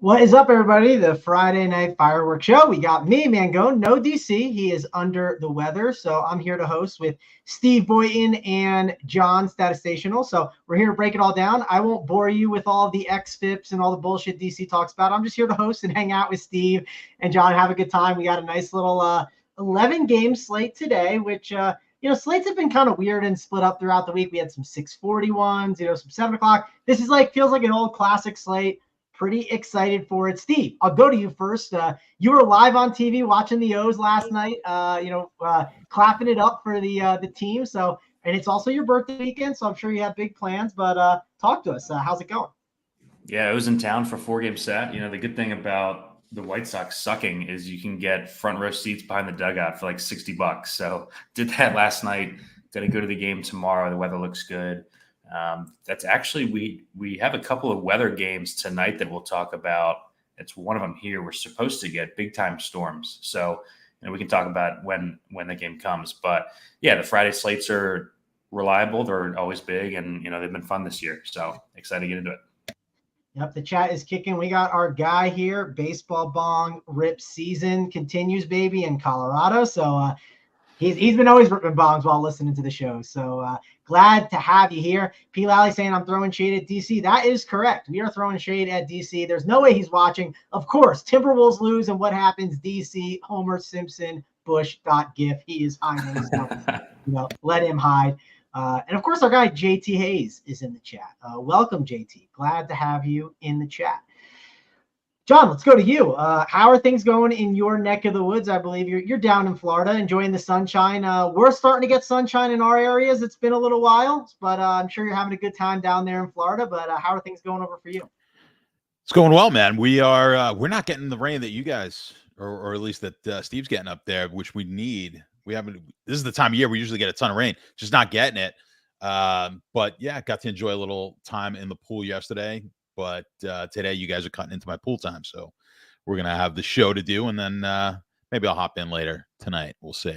What is up, everybody? The Friday Night Fireworks Show. We got me, Mangone, no DC. He is under the weather, so I'm here to host with Steve Boynton and John Statistational. So we're here to break it all down. I won't bore you with all the XFIPs and all the bullshit DC talks about. I'm just here to host and hang out with Steve and John, have a good time. We got a nice little 11-game slate today, which slates have been kind of weird and split up throughout the week. We had some 6:40 ones, some 7 o'clock. This is feels like an old classic slate. Pretty excited for it. Steve, I'll go to you first. You were live on TV watching the O's last night, clapping it up for the team. So, and it's also your birthday weekend, so I'm sure you have big plans, but talk to us. How's it going? Yeah, I was in town for a 4-game set. The good thing about the White Sox sucking is you can get front row seats behind the dugout for like $60. So did that last night. Got to go to the game tomorrow. The weather looks good. That's actually, we have a couple of weather games tonight that we'll talk about. It's one of them here. We're supposed to get big time storms. So, we can talk about when the game comes, but yeah, the Friday slates are reliable. They're always big and, they've been fun this year. So excited to get into it. Yep. The chat is kicking. We got our guy here. Baseball bong rip season continues, baby, in Colorado. So, He's been always ripping bombs while listening to the show. So glad to have you here. P. Lally saying I'm throwing shade at DC. That is correct. We are throwing shade at DC. There's no way he's watching. Of course, Timberwolves lose, and what happens? DC, Homer Simpson, Bush.gif. He is hiding. So, let him hide. And of course, our guy JT Hayes is in the chat. Welcome, JT. Glad to have you in the chat. John, let's go to you. How are things going in your neck of the woods? I believe you're down in Florida enjoying the sunshine. We're starting to get sunshine in our areas. It's been a little while, but I'm sure you're having a good time down there in Florida. But how are things going over for you? It's going well, man. We're not getting the rain that you guys, or at least that Steve's getting up there, which we need. This is the time of year we usually get a ton of rain, just not getting it. But yeah, got to enjoy a little time in the pool yesterday. But today you guys are cutting into my pool time, so we're gonna have the show to do, and then maybe I'll hop in later tonight. We'll see.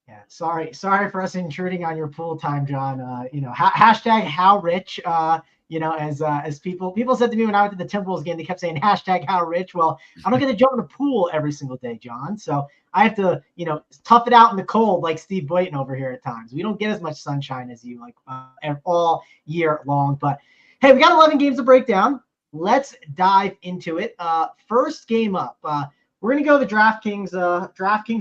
Yeah, sorry for us intruding on your pool time, John. Hashtag how rich. As people said to me when I went to the Timberwolves game, they kept saying hashtag how rich. Well, I don't get to jump in the pool every single day, John. So I have to, tough it out in the cold like Steve Boynton over here at times. We don't get as much sunshine as you all year long, but. Hey, we got 11 games to break down. Let's dive into it. First game up, we're going to go the DraftKings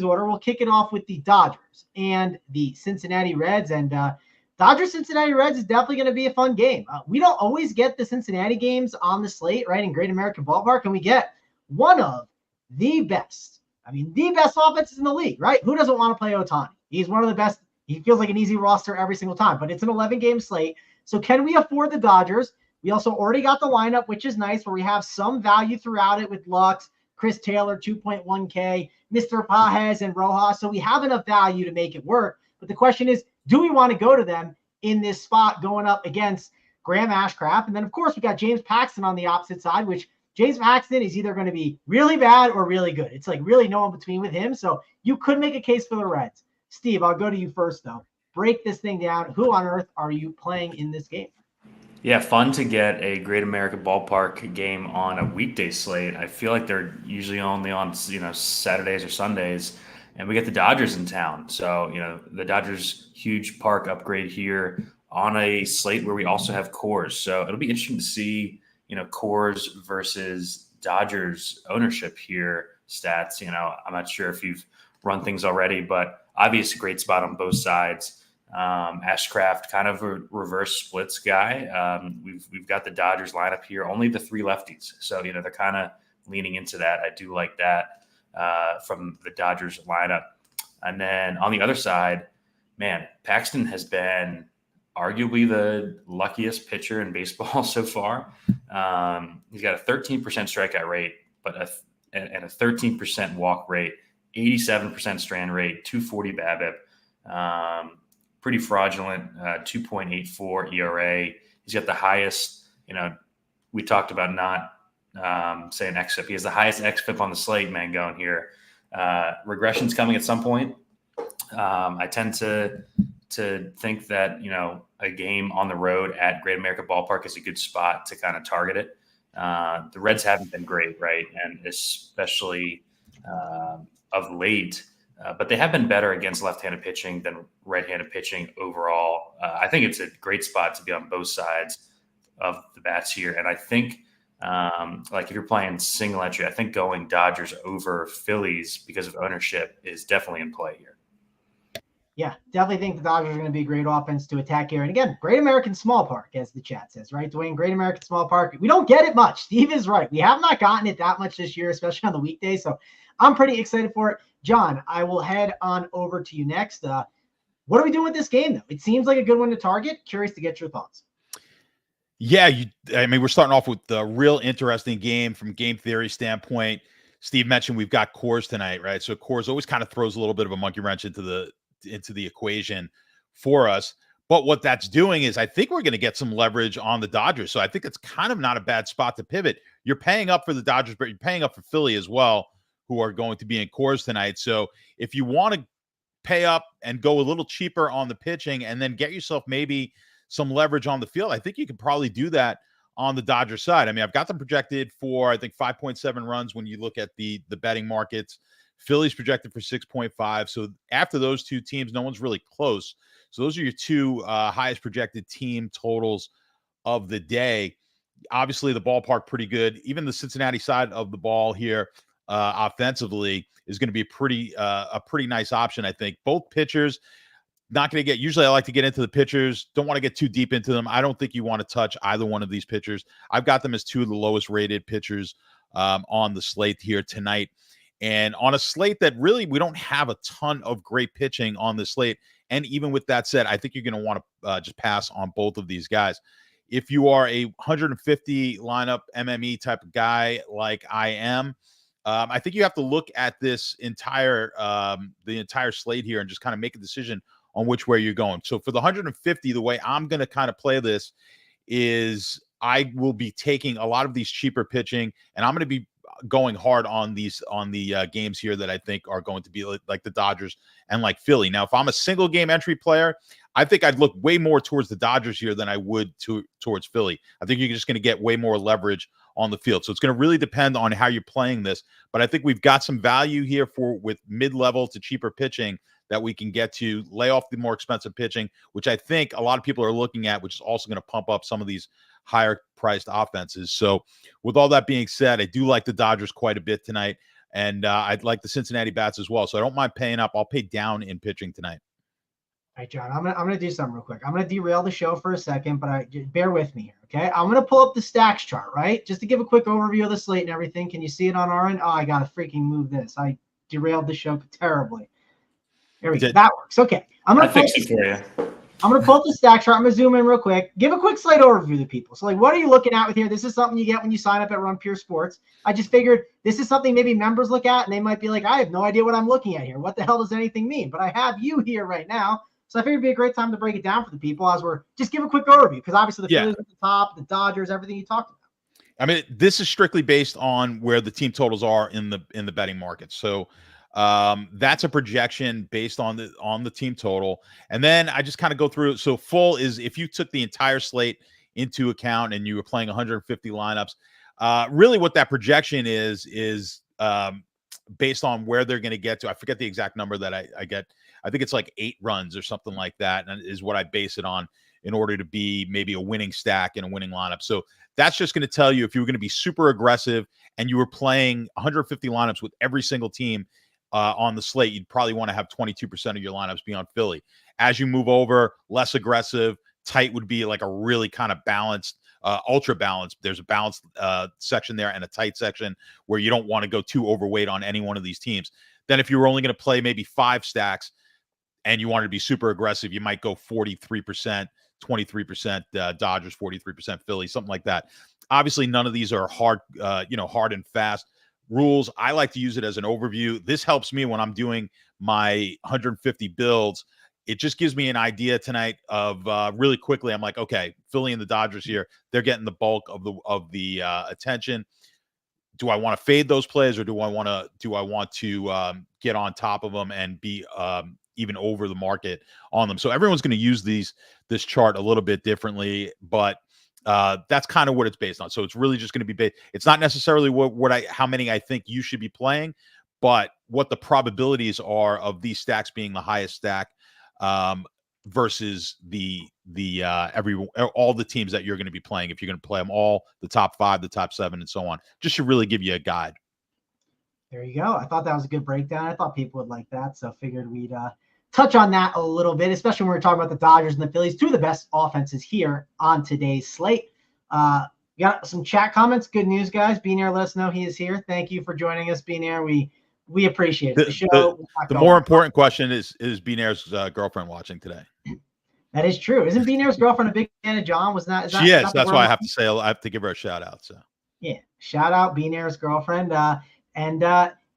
order. We'll kick it off with the Dodgers and the Cincinnati Reds. And Dodgers-Cincinnati Reds is definitely going to be a fun game. We don't always get the Cincinnati games on the slate, right, in Great American Ballpark, and we get one of the best offenses in the league, right? Who doesn't want to play Ohtani? He's one of the best. He feels like an easy roster every single time, but it's an 11-game slate. So can we afford the Dodgers? We also already got the lineup, which is nice, where we have some value throughout it with Lux, Chris Taylor, 2.1K, Mr. Pajes, and Rojas. So we have enough value to make it work. But the question is, do we want to go to them in this spot going up against Graham Ashcraft? And then, of course, we got James Paxton on the opposite side, which James Paxton is either going to be really bad or really good. It's really no in between with him. So you could make a case for the Reds. Steve, I'll go to you first, though. Break this thing down. Who on earth are you playing in this game? Yeah, fun to get a Great American Ballpark game on a weekday slate. I feel like they're usually only on Saturdays or Sundays, and we get the Dodgers in town. So the Dodgers huge park upgrade here on a slate where we also have Coors. So it'll be interesting to see Coors versus Dodgers ownership here stats. I'm not sure if you've run things already, but obviously a great spot on both sides. Ashcraft, kind of a reverse splits guy. We've got the Dodgers lineup here, only the 3 lefties. So, they're kind of leaning into that. I do like that from the Dodgers lineup. And then on the other side, man, Paxton has been arguably the luckiest pitcher in baseball so far. He's got a 13% strikeout rate, and a 13% walk rate, 87% strand rate, 240 BABIP. Pretty fraudulent, 2.84 ERA. He's got the highest, we talked about not saying XFIP. He has the highest XFIP on the slate, man, going here. Regression's coming at some point. I tend to think that, a game on the road at Great American Ballpark is a good spot to kind of target it. The Reds haven't been great, right? And especially of late, but they have been better against left-handed pitching than right-handed pitching overall. I think it's a great spot to be on both sides of the bats here. And I think, like if you're playing single entry, I think going Dodgers over Phillies because of ownership is definitely in play here. Yeah, definitely think the Dodgers are going to be a great offense to attack here. And again, Great American Small Park, as the chat says, right? Dwayne, Great American Small Park. We don't get it much. Steve is right. We have not gotten it that much this year, especially on the weekdays. So I'm pretty excited for it. John, I will head on over to you next. What are we doing with this game, though? It seems like a good one to target. Curious to get your thoughts. Yeah, we're starting off with the real interesting game from game theory standpoint. Steve mentioned we've got Coors tonight, right? So Coors always kind of throws a little bit of a monkey wrench into the equation for us. But what that's doing is I think we're going to get some leverage on the Dodgers. So I think it's kind of not a bad spot to pivot. You're paying up for the Dodgers, but you're paying up for Philly as well, who are going to be in Coors tonight. So if you want to pay up and go a little cheaper on the pitching and then get yourself maybe some leverage on the field, I think you could probably do that on the Dodgers side. I mean, I've got them projected for, I think, 5.7 runs when you look at the betting markets. Philly's projected for 6.5. So after those two teams, no one's really close. So those are your two highest projected team totals of the day. Obviously, the ballpark pretty good. Even the Cincinnati side of the ball here offensively is going to be a pretty nice option, I think. Both pitchers, not going to get, usually I like to get into the pitchers, don't want to get too deep into them. I don't think you want to touch either one of these pitchers. I've got them as two of the lowest rated pitchers on the slate here tonight. And on a slate that really, we don't have a ton of great pitching on the slate. And even with that said, I think you're going to want to just pass on both of these guys. If you are a 150 lineup MME type of guy like I am, I think you have to look at this entire the entire slate here and just kind of make a decision on which way you're going. So for the 150, the way I'm going to kind of play this is I will be taking a lot of these cheaper pitching, and I'm going to be going hard on the games here that I think are going to be like the Dodgers and like Philly. Now, if I'm a single game entry player, I think I'd look way more towards the Dodgers here than I would towards Philly. I think you're just going to get way more leverage on the field. So it's going to really depend on how you're playing this. But I think we've got some value here with mid-level to cheaper pitching that we can get to lay off the more expensive pitching, which I think a lot of people are looking at, which is also going to pump up some of these higher priced offenses. So with all that being said, I do like the Dodgers quite a bit tonight. And I'd like the Cincinnati bats as well. So I don't mind paying up. I'll pay down in pitching tonight. All right, John, I'm gonna do something real quick. I'm gonna derail the show for a second, but bear with me here, okay? I'm gonna pull up the stacks chart, right? Just to give a quick overview of the slate and everything. Can you see it on our end? Oh, I gotta freaking move this. I derailed the show terribly. There we go. That works. Okay. I'm gonna fix it for you. I'm gonna pull up the stack chart. I'm gonna zoom in real quick. Give a quick slate overview to people. So, like, what are you looking at with here? This is something you get when you sign up at Run Pure Sports. I just figured this is something maybe members look at and they might be like, I have no idea what I'm looking at here. What the hell does anything mean? But I have you here right now. So I figured it'd be a great time to break it down for the people as we're just give a quick overview, because obviously the Phillies at the top, the Dodgers, everything you talked about. I mean, this is strictly based on where the team totals are in the betting market. So that's a projection based on the team total. And then I just kind of go through. So full is if you took the entire slate into account and you were playing 150 lineups, really what that projection is based on where they're going to get to. I forget the exact number that I get. I think it's like 8 runs or something like that, and is what I base it on in order to be maybe a winning stack and a winning lineup. So that's just going to tell you if you were going to be super aggressive and you were playing 150 lineups with every single team on the slate, you'd probably want to have 22% of your lineups be on Philly. As you move over, less aggressive, tight would be like a really kind of balanced, ultra balanced. There's a balanced section there and a tight section where you don't want to go too overweight on any one of these teams. Then if you were only going to play maybe 5 stacks and you wanted to be super aggressive, you might go 43%, 23% Dodgers, 43% Philly, something like that. Obviously, none of these are hard and fast rules. I like to use it as an overview. This helps me when I'm doing my 150 builds. It just gives me an idea tonight of really quickly. I'm like, okay, Philly and the Dodgers here, they're getting the bulk of the attention. Do I want to fade those plays, or do I want to get on top of them and be even over the market on them? So everyone's going to use this chart a little bit differently, but That's kind of what it's based on. So it's really just going to be it's not necessarily how many I think you should be playing, but what the probabilities are of these stacks being the highest stack versus all the teams that you're going to be playing. If you're going to play them all, the top 5, the top 7, and so on, just should really give you a guide. There you go. I thought that was a good breakdown. I thought people would like that, so figured we'd touch on that a little bit, especially when we're talking about the Dodgers and the Phillies, two of the best offenses here on today's slate. We got some chat comments. Good news, guys. Beanair let us know he is here. Thank you for joining us, Beanair. We appreciate it. The more important question is Beanair's girlfriend watching today? That is true. Isn't Beanair's girlfriend a big fan of John? She is. That's why I have to say I have to give her a shout out. So yeah, shout out Beanair's girlfriend. And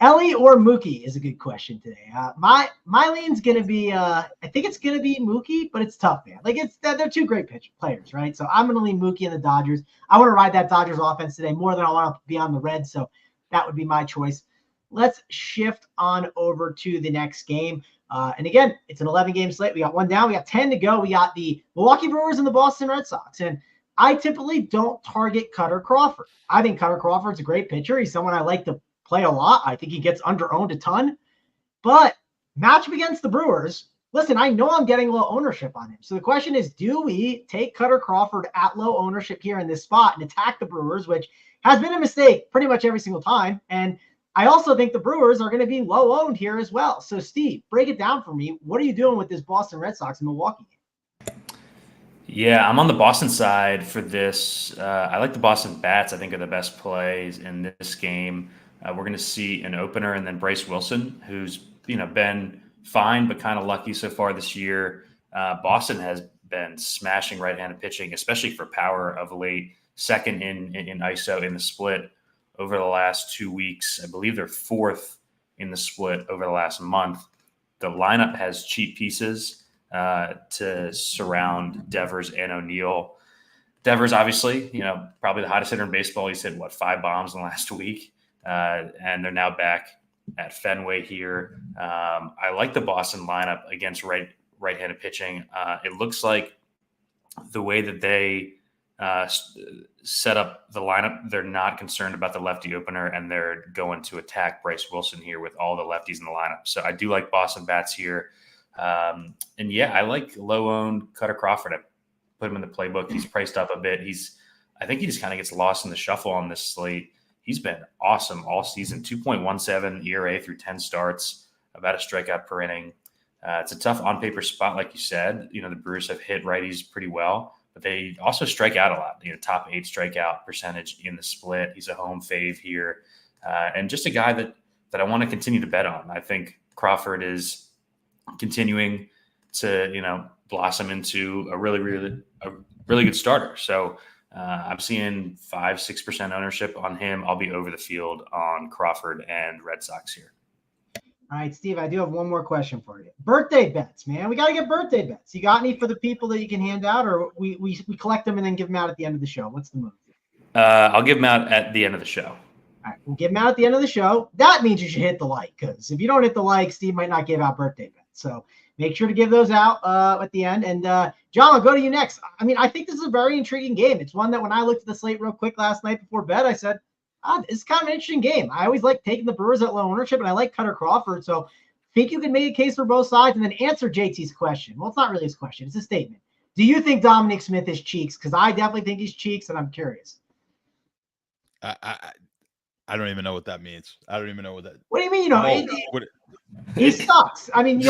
Ellie or Mookie is a good question today. My lean's gonna be I think it's gonna be Mookie, but it's tough, man. Like they're two great players, right? So I'm gonna lean Mookie and the Dodgers. I want to ride that Dodgers offense today more than I want to be on the Reds, so that would be my choice. Let's shift on over to the next game. And again, it's an 11-game slate. We got one down. We got 10 to go. We got the Milwaukee Brewers and the Boston Red Sox. And I typically don't target Cutter Crawford. I think Cutter Crawford's a great pitcher. He's someone I like to play a lot. I think he gets under-owned a ton. But matchup against the Brewers, listen, I know I'm getting low ownership on him. So the question is, do we take Cutter Crawford at low ownership here in this spot and attack the Brewers, which has been a mistake pretty much every single time? And I also think the Brewers are going to be low owned here as well. So Steve, break it down for me. What are you doing with this Boston Red Sox and Milwaukee game? Yeah, I'm on the Boston side for this. I like the Boston bats. I think are the best plays in this game. We're going to see an opener and then Bryce Wilson, who's been fine but kind of lucky so far this year. Boston has been smashing right-handed pitching, especially for power of late. Second in ISO in the split over the last 2 weeks. I believe they're 4th in the split over the last month. The lineup has cheap pieces to surround Devers and O'Neill. Devers, obviously, probably the hottest hitter in baseball. He's hit 5 bombs in the last week, and they're now back at Fenway here. I like the Boston lineup against right-handed pitching. It looks like the way that they set up the lineup, they're not concerned about the lefty opener, and they're going to attack Bryce Wilson here with all the lefties in the lineup. So I do like Boston bats here. And yeah, I like low-owned Cutter Crawford. I put him in the playbook. He's priced up a bit. I think he just kind of gets lost in the shuffle on this slate. He's been awesome all season. 2.17 ERA through 10 starts, about a strikeout per inning. It's a tough on-paper spot, like you said. The Brewers have hit righties pretty well, but they also strike out a lot. Top 8 strikeout percentage in the split. He's a home fave here, and just a guy that I want to continue to bet on. I think Crawford is continuing to blossom into a really good starter. So I'm seeing 5-6% ownership on him. I'll be over the field on Crawford and Red Sox here. All right, Steve, I do have one more question for you. Birthday bets, man. We got to get birthday bets. You got any for the people that you can hand out, or we collect them and then give them out at the end of the show? What's the move? I'll give them out at the end of the show. All right, we'll give them out at the end of the show. That means you should hit the like, because if you don't hit the like, Steve might not give out birthday bets. So make sure to give those out at the end. And John, I'll go to you next. I mean, I think this is a very intriguing game. It's one that when I looked at the slate real quick last night before bed, I said, this is kind of an interesting game. I always like taking the Brewers at low ownership, and I like Cutter Crawford. So I think you can make a case for both sides and then answer JT's question. Well, it's not really his question. It's a statement. Do you think Dominic Smith is cheeks? Because I definitely think he's cheeks, and I'm curious. I don't even know what that means. I don't even know what that. What do you mean? He sucks. I mean, is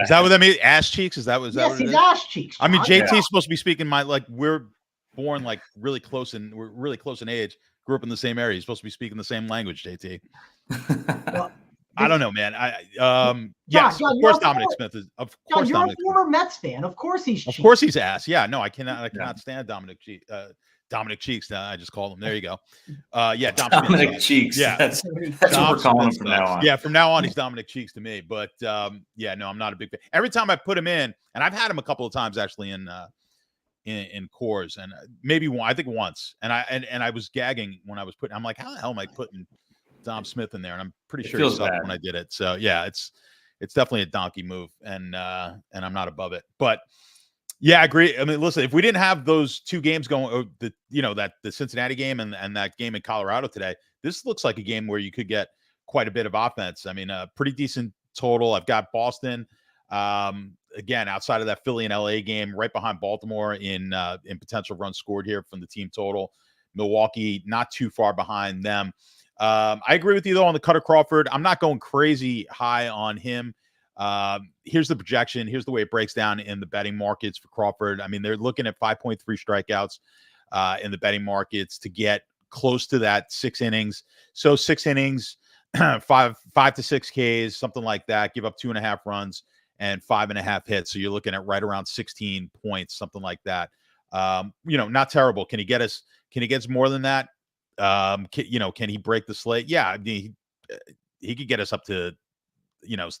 that what that means? Ass cheeks? Is that what? Yes, he's ass cheeks. I mean, JT's supposed to be speaking we're born really close in. We're really close in age. Grew up in the same area. He's supposed to be speaking the same language, JT. Well, I don't know, man. Yes, John, of course Dominic Smith is. Of course, John, you're a former Mets fan. Of course he's cheeks. Of course he's ass. Yeah, no, I cannot stand Dominic Cheeks. I just called him. There you go. Yeah, Dominic Cheeks. Yeah, that's what we're calling him from now on. Yeah, from now on he's Dominic Cheeks to me. But yeah, no, I'm not a big fan. Every time I put him in, and I've had him a couple of times actually in Coors, and maybe I think once, and I was gagging when I was putting. I'm like, how the hell am I putting Dom Smith in there? And I'm pretty sure he sucked when I did it. So yeah, it's definitely a donkey move, and I'm not above it. But Yeah, I agree. I mean, listen, if we didn't have those two games going, the Cincinnati game and that game in Colorado today, this looks like a game where you could get quite a bit of offense. I mean, a pretty decent total. I've got Boston, again, outside of that Philly and LA game, right behind Baltimore in potential runs scored here from the team total. Milwaukee not too far behind them. I agree with you though on the Cutter Crawford. I'm not going crazy high on him. Here's the projection. Here's the way it breaks down in the betting markets for Crawford. I mean, they're looking at 5.3 strikeouts in the betting markets to get close to that 6 innings. So 6 innings, 5 to 6 Ks, something like that. Give up 2.5 runs and 5.5 hits. So you're looking at right around 16 points, something like that. Not terrible. Can he get us more than that? Can he break the slate? Yeah, I mean, he could get us up to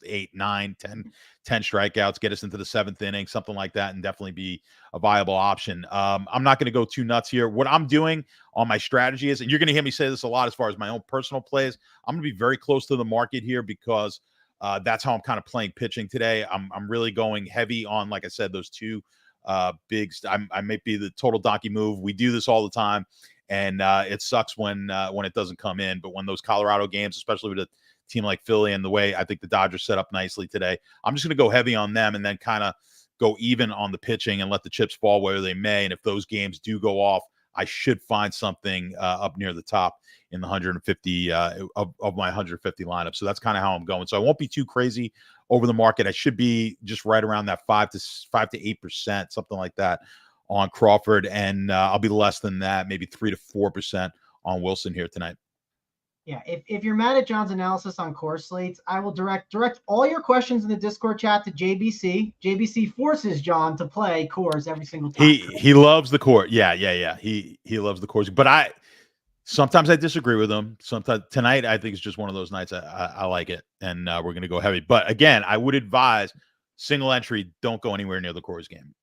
8, 9, 10 strikeouts, get us into the 7th inning, something like that, and definitely be a viable option. I'm not going to go too nuts here. What I'm doing on my strategy is, and you're going to hear me say this a lot as far as my own personal plays, I'm going to be very close to the market here because that's how I'm kind of playing pitching today. I'm really going heavy on, like I said, those two bigs. I may be the total donkey move. We do this all the time, and it sucks when it doesn't come in. But when those Colorado games, especially with a team like Philly and the way I think the Dodgers set up nicely today, I'm just going to go heavy on them and then kind of go even on the pitching and let the chips fall where they may. And if those games do go off, I should find something up near the top in the 150 of my 150 lineup. So that's kind of how I'm going. So I won't be too crazy over the market. I should be just right around that 5 to 8%, something like that on Crawford. And I'll be less than that, maybe 3 to 4% on Wilson here tonight. Yeah, if you're mad at John's analysis on Coors slates, I will direct all your questions in the Discord chat to JBC. JBC forces John to play Coors every single time. He loves the Coors. Yeah. He loves the Coors. But sometimes I disagree with him. Sometimes tonight I think it's just one of those nights I like it, and we're going to go heavy. But again, I would advise single entry. Don't go anywhere near the Coors game.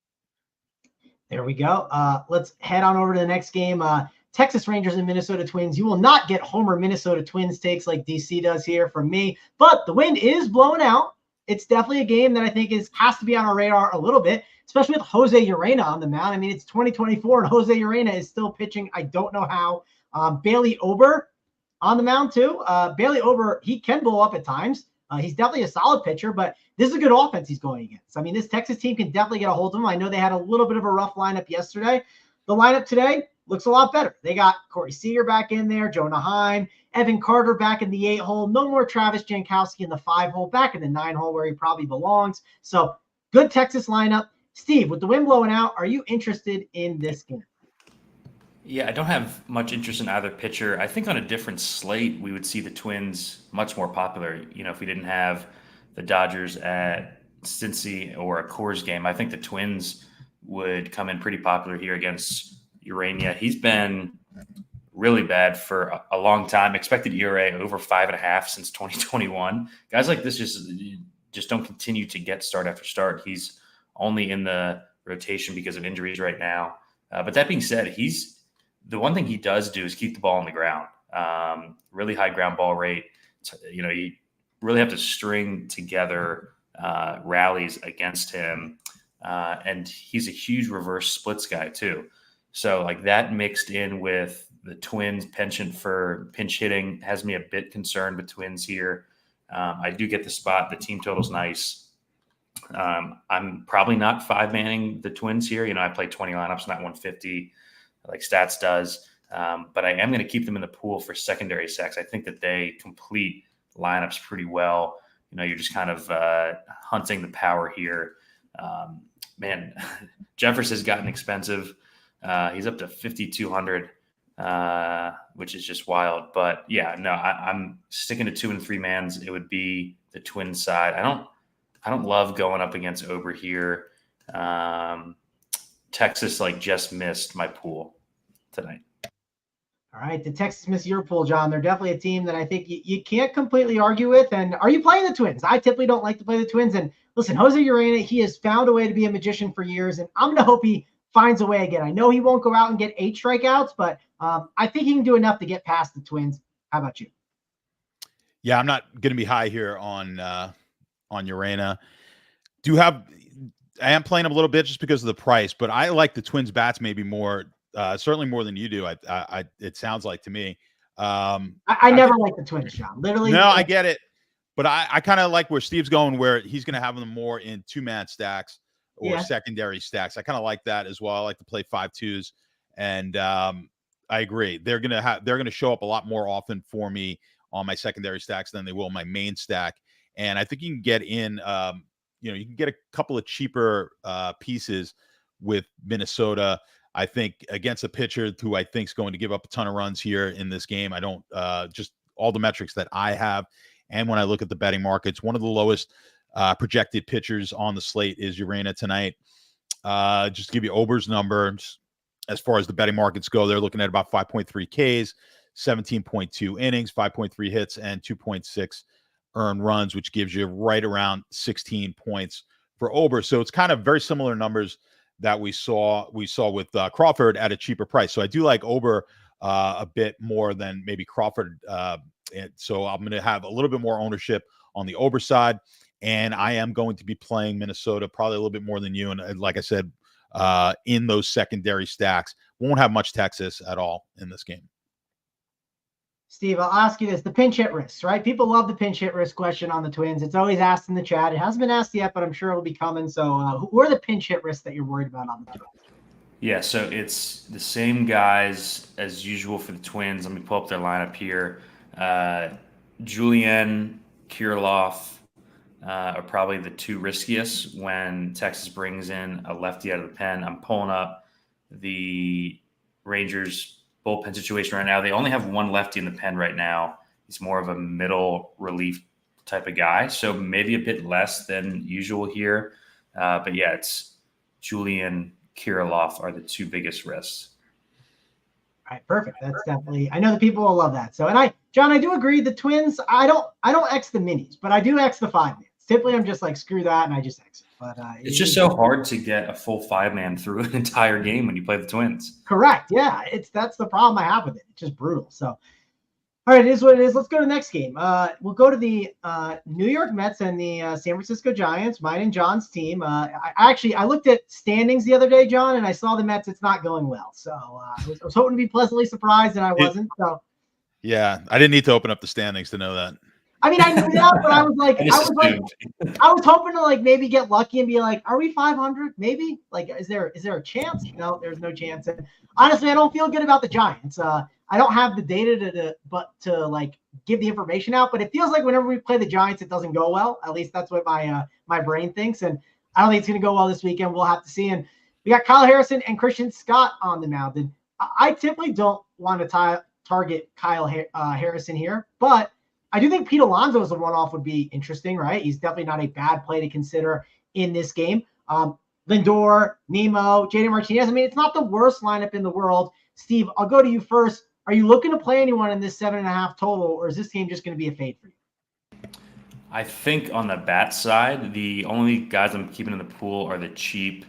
There we go. Let's head on over to the next game. Texas Rangers and Minnesota Twins. You will not get Homer Minnesota Twins takes like DC does here from me, but the wind is blowing out. It's definitely a game that I think has to be on our radar a little bit, especially with Jose Urena on the mound. I mean, it's 2024 and Jose Urena is still pitching. I don't know how. Bailey Ober on the mound too. Bailey Ober, he can blow up at times. He's definitely a solid pitcher, but this is a good offense he's going against. I mean, this Texas team can definitely get a hold of him. I know they had a little bit of a rough lineup yesterday. The lineup today looks a lot better. They got Corey Seager back in there, Jonah Heim, Evan Carter back in the 8-hole. No more Travis Jankowski in the 5-hole, back in the 9-hole where he probably belongs. So good Texas lineup. Steve, with the wind blowing out, are you interested in this game? Yeah, I don't have much interest in either pitcher. I think on a different slate, we would see the Twins much more popular. If we didn't have the Dodgers at Cincy or a Coors game, I think the Twins would come in pretty popular here against Urena. He's been really bad for a long time. Expected ERA over 5.5 since 2021. Guys like this just don't continue to get start after start. He's only in the rotation because of injuries right now. But that being said, the one thing he does do is keep the ball on the ground. Really high ground ball rate. You really have to string together rallies against him. And he's a huge reverse splits guy too. So like that mixed in with the Twins penchant for pinch hitting has me a bit concerned with Twins here. I do get the spot. The team total's nice. I'm probably not 5-manning the Twins here. I play 20 lineups, not 150 like Stats does. But I am going to keep them in the pool for secondary sacks. I think that they complete lineups pretty well. You're just kind of hunting the power here. Man, Jeffers has gotten expensive. He's up to 5,200, which is just wild. But yeah, no, I'm sticking to 2 and 3 mans. It would be the Twins side. I don't love going up against Ober here. Texas just missed my pool tonight. All right, the Texas missed your pool, John. They're definitely a team that I think you can't completely argue with. And are you playing the Twins? I typically don't like to play the Twins. And listen, Jose Urena, he has found a way to be a magician for years, and I'm going to hope he finds a way again. I know he won't go out and get 8 strikeouts, but I think he can do enough to get past the Twins. How about you? Yeah, I'm not going to be high here on Urena. Do have I am playing them a little bit just because of the price, but I like the Twins bats maybe more, certainly more than you do. It sounds like to me. I never like the Twins, John. Literally. No, I get it. But I kind of like where Steve's going, where he's going to have them more in 2-man stacks or secondary stacks. I kind of like that as well. I like to play 5-2s, and I agree. They're going to show up a lot more often for me on my secondary stacks than they will my main stack. And I think you can get in, you can get a couple of cheaper pieces with Minnesota. I think against a pitcher who I think is going to give up a ton of runs here in this game. I don't just all the metrics that I have. And when I look at the betting markets, one of the lowest projected pitchers on the slate is Urena tonight. Just to give you Ober's numbers, as far as the betting markets go, they're looking at about 5.3 Ks, 17.2 innings, 5.3 hits, and 2.6 earned runs, which gives you right around 16 points for Ober. So it's kind of very similar numbers that we saw with Crawford at a cheaper price. So I do like Ober a bit more than maybe Crawford. And so I'm going to have a little bit more ownership on the Ober side, and I am going to be playing Minnesota probably a little bit more than you. And like I said, in those secondary stacks, won't have much Texas at all in this game. Steve, I'll ask you this: the pinch hit risks, right? People love the pinch hit risk question on the Twins. It's always asked in the chat. It hasn't been asked yet, but I'm sure it'll be coming. So, who are the pinch hit risks that you're worried about on the Twins? Yeah, so it's the same guys as usual for the Twins. Let me pull up their lineup here. Julian, Kirilloff are probably the two riskiest when Texas brings in a lefty out of the pen. I'm pulling up the Rangers bullpen situation right now. They only have one lefty in the pen right now. He's more of a middle relief type of guy, so maybe a bit less than usual here. But yeah, it's Julian, Kirilloff are the two biggest risks. All right, perfect. That's definitely, I know the people will love that. So, and John, I do agree. The Twins, I don't X the minis, but I do X the 5-man. Typically, I'm just like, screw that, and I just X it. But it's just so hard to get a full 5-man through an entire game when you play the Twins. Correct. Yeah, that's the problem I have with it. It's just brutal. So, all right, it is what it is. Let's go to the next game. We'll go to the New York Mets and the San Francisco Giants, mine and John's team. I looked at standings the other day, John, and I saw the Mets. It's not going well. So I was hoping to be pleasantly surprised, and I wasn't. So yeah, I didn't need to open up the standings to know that. I mean, I knew that, but I was like, I was hoping to like maybe get lucky and be like, are we 500? Maybe like, is there a chance? No, there's no chance. And honestly, I don't feel good about the Giants. I don't have the data to like give the information out, but it feels like whenever we play the Giants, it doesn't go well. At least that's what my brain thinks. And I don't think it's going to go well this weekend. We'll have to see. And we got Kyle Harrison and Christian Scott on the mound. And I typically don't want to target Kyle Harrison here, but I do think Pete Alonso as a one-off would be interesting, right? He's definitely not a bad play to consider in this game. Lindor, Nemo, JD Martinez. I mean, it's not the worst lineup in the world. Steve, I'll go to you first. Are you looking to play anyone in this 7.5 total, or is this game just going to be a fade for you? I think on the bat side, the only guys I'm keeping in the pool are the cheap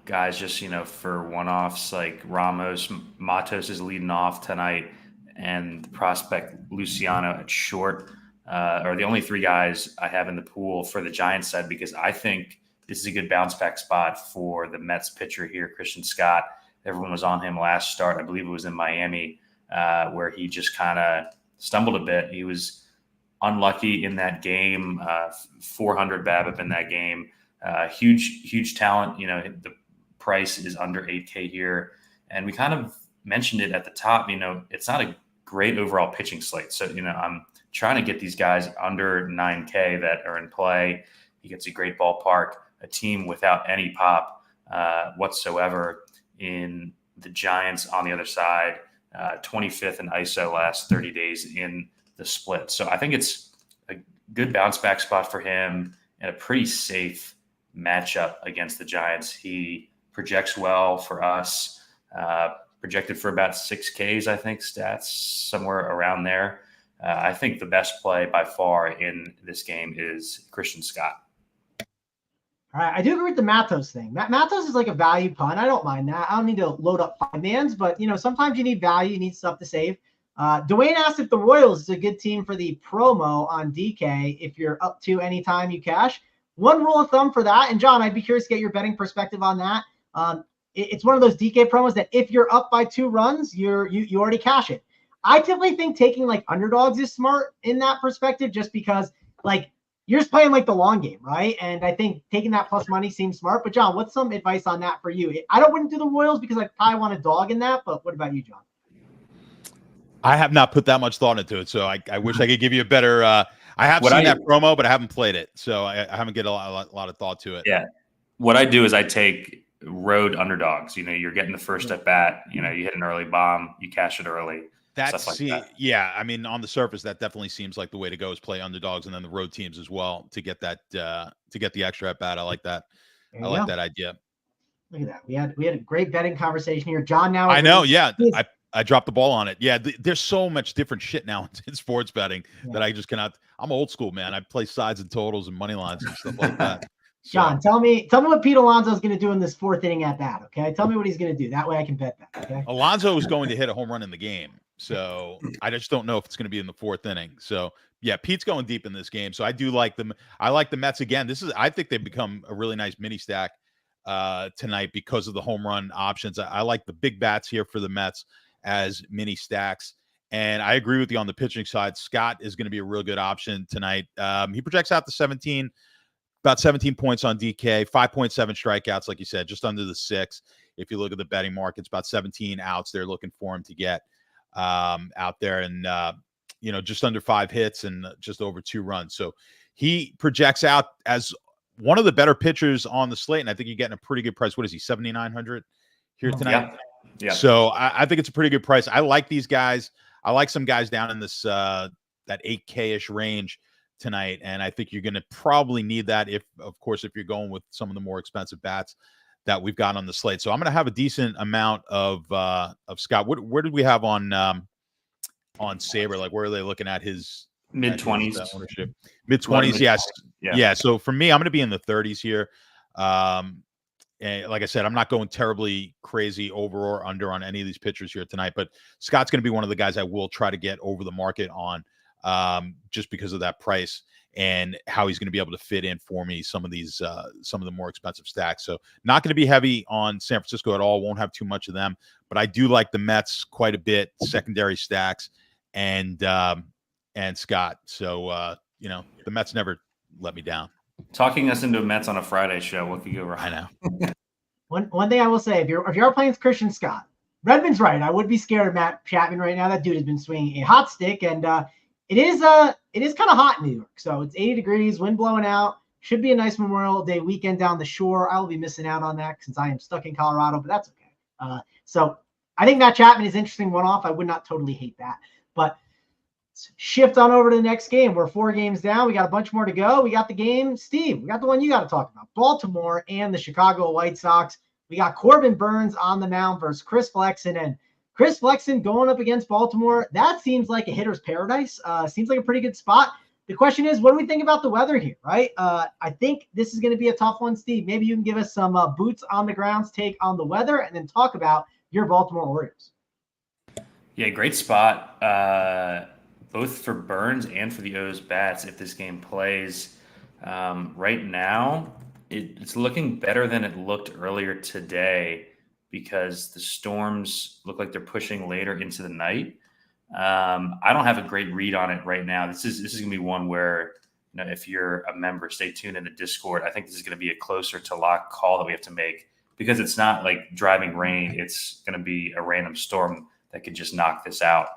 guys, just, for one-offs like Ramos. Matos is leading off tonight, and the prospect Luciano at short are the only three guys I have in the pool for the Giants side, because I think this is a good bounce back spot for the Mets pitcher here, Christian Scott. Everyone was on him last start. I believe it was in Miami, where he just kind of stumbled a bit. He was unlucky in that game, 400 BABIP in that game. Huge talent. The price is under 8K here. And we kind of mentioned it at the top, it's not a great overall pitching slate. So, I'm trying to get these guys under 9K that are in play. He gets a great ballpark, a team without any pop whatsoever in the Giants on the other side, 25th in ISO last 30 days in the split. So I think it's a good bounce back spot for him and a pretty safe matchup against the Giants. He projects well for us, projected for about 6Ks, I think, stats somewhere around there. I think the best play by far in this game is Christian Scott. All right, I do agree with the Matos thing. Matos is like a value pun. I don't mind that. I don't need to load up 5-mans, but sometimes you need value, you need stuff to save. Dwayne asked if the Royals is a good team for the promo on DK if you're up to anytime you cash. one rule of thumb for that, and John, I'd be curious to get your betting perspective on that. It's one of those DK promos that if you're up by 2 runs, you already cash it. I typically think taking like underdogs is smart in that perspective, just because like you're just playing like the long game, right? And I think taking that plus money seems smart. But John, what's some advice on that for you? I wouldn't do the Royals because I probably want a dog in that. But what about you, John? I have not put that much thought into it, so I wish I could give you a better. I have seen that promo, but I haven't played it, so I haven't get a lot of thought to it. Yeah, what I do is I take road underdogs. You're getting the first at bat. You hit an early bomb, you cash it early. Yeah. I mean, on the surface, that definitely seems like the way to go is play underdogs and then the road teams as well to get that to get the extra at bat. I like that. I like that idea. Look at that. We had a great betting conversation here, John. Now I know. Yeah, I dropped the ball on it. Yeah, there's so much different shit now in sports betting that I just cannot. I'm old school, man. I play sides and totals and money lines and stuff like that. So, John, tell me what Pete Alonso is going to do in this 4th inning at bat. Okay, tell me what he's going to do. That way I can bet that. Okay. Alonso is going to hit a home run in the game, so I just don't know if it's going to be in the 4th inning. So yeah, Pete's going deep in this game. So I do like them. I like the Mets again. I think they've become a really nice mini stack tonight because of the home run options. I like the big bats here for the Mets as mini stacks. And I agree with you on the pitching side. Scott is going to be a real good option tonight. He projects out to about 17 points on DK, 5.7 strikeouts, like you said, just under the 6. If you look at the betting markets, about 17 outs they're looking for him to get out there, and just under 5 hits and just over 2 runs. So he projects out as one of the better pitchers on the slate, and I think you're getting a pretty good price. What is he, 7,900 here tonight? Yeah. So I think it's a pretty good price. I like these guys. I like some guys down in this that 8K-ish range tonight, and I think you're going to probably need that if you're going with some of the more expensive bats that we've got on the slate. So I'm going to have a decent amount of Scott. Where did we have on Saber? Like, where are they looking at his mid-20s ownership? Mid-20s, yes. Yeah. So for me, I'm going to be in the 30s here. And like I said, I'm not going terribly crazy over or under on any of these pitchers here tonight, but Scott's going to be one of the guys I will try to get over the market on, just because of that price and how he's going to be able to fit in for me some of the more expensive stacks. So not going to be heavy on San Francisco at all. Won't have too much of them, but I do like the Mets quite a bit, secondary stacks and Scott. So the Mets never let me down. Talking us into Mets on a Friday show, what could go wrong? I know. One thing I will say, if you're playing Christian Scott, Redmond's right. I would be scared of Matt Chapman right now. That dude has been swinging a hot stick, and it is kind of hot in New York. So it's 80 degrees, wind blowing out. Should be a nice Memorial Day weekend down the shore. I will be missing out on that since I am stuck in Colorado, but that's okay. So I think Matt Chapman is interesting one-off. I would not totally hate that, but shift on over to the next game. We're 4 games down. We got a bunch more to go. We got the game, Steve. We got the one you got to talk about, Baltimore and the Chicago White Sox. We got Corbin Burns on the mound versus Chris Flexen, and Chris Flexen going up against Baltimore. That seems like a hitter's paradise. Seems like a pretty good spot. The question is, what do we think about the weather here, right? I think this is going to be a tough one, Steve. Maybe you can give us some boots on the grounds take on the weather and then talk about your Baltimore Orioles. Yeah, great spot. Both for Burns and for the O's bats if this game plays. Right now, it's looking better than it looked earlier today because the storms look like they're pushing later into the night. I don't have a great read on it right now. This is going to be one where, if you're a member, stay tuned in the Discord. I think this is going to be a closer to lock call that we have to make because it's not like driving rain. It's going to be a random storm that could just knock this out.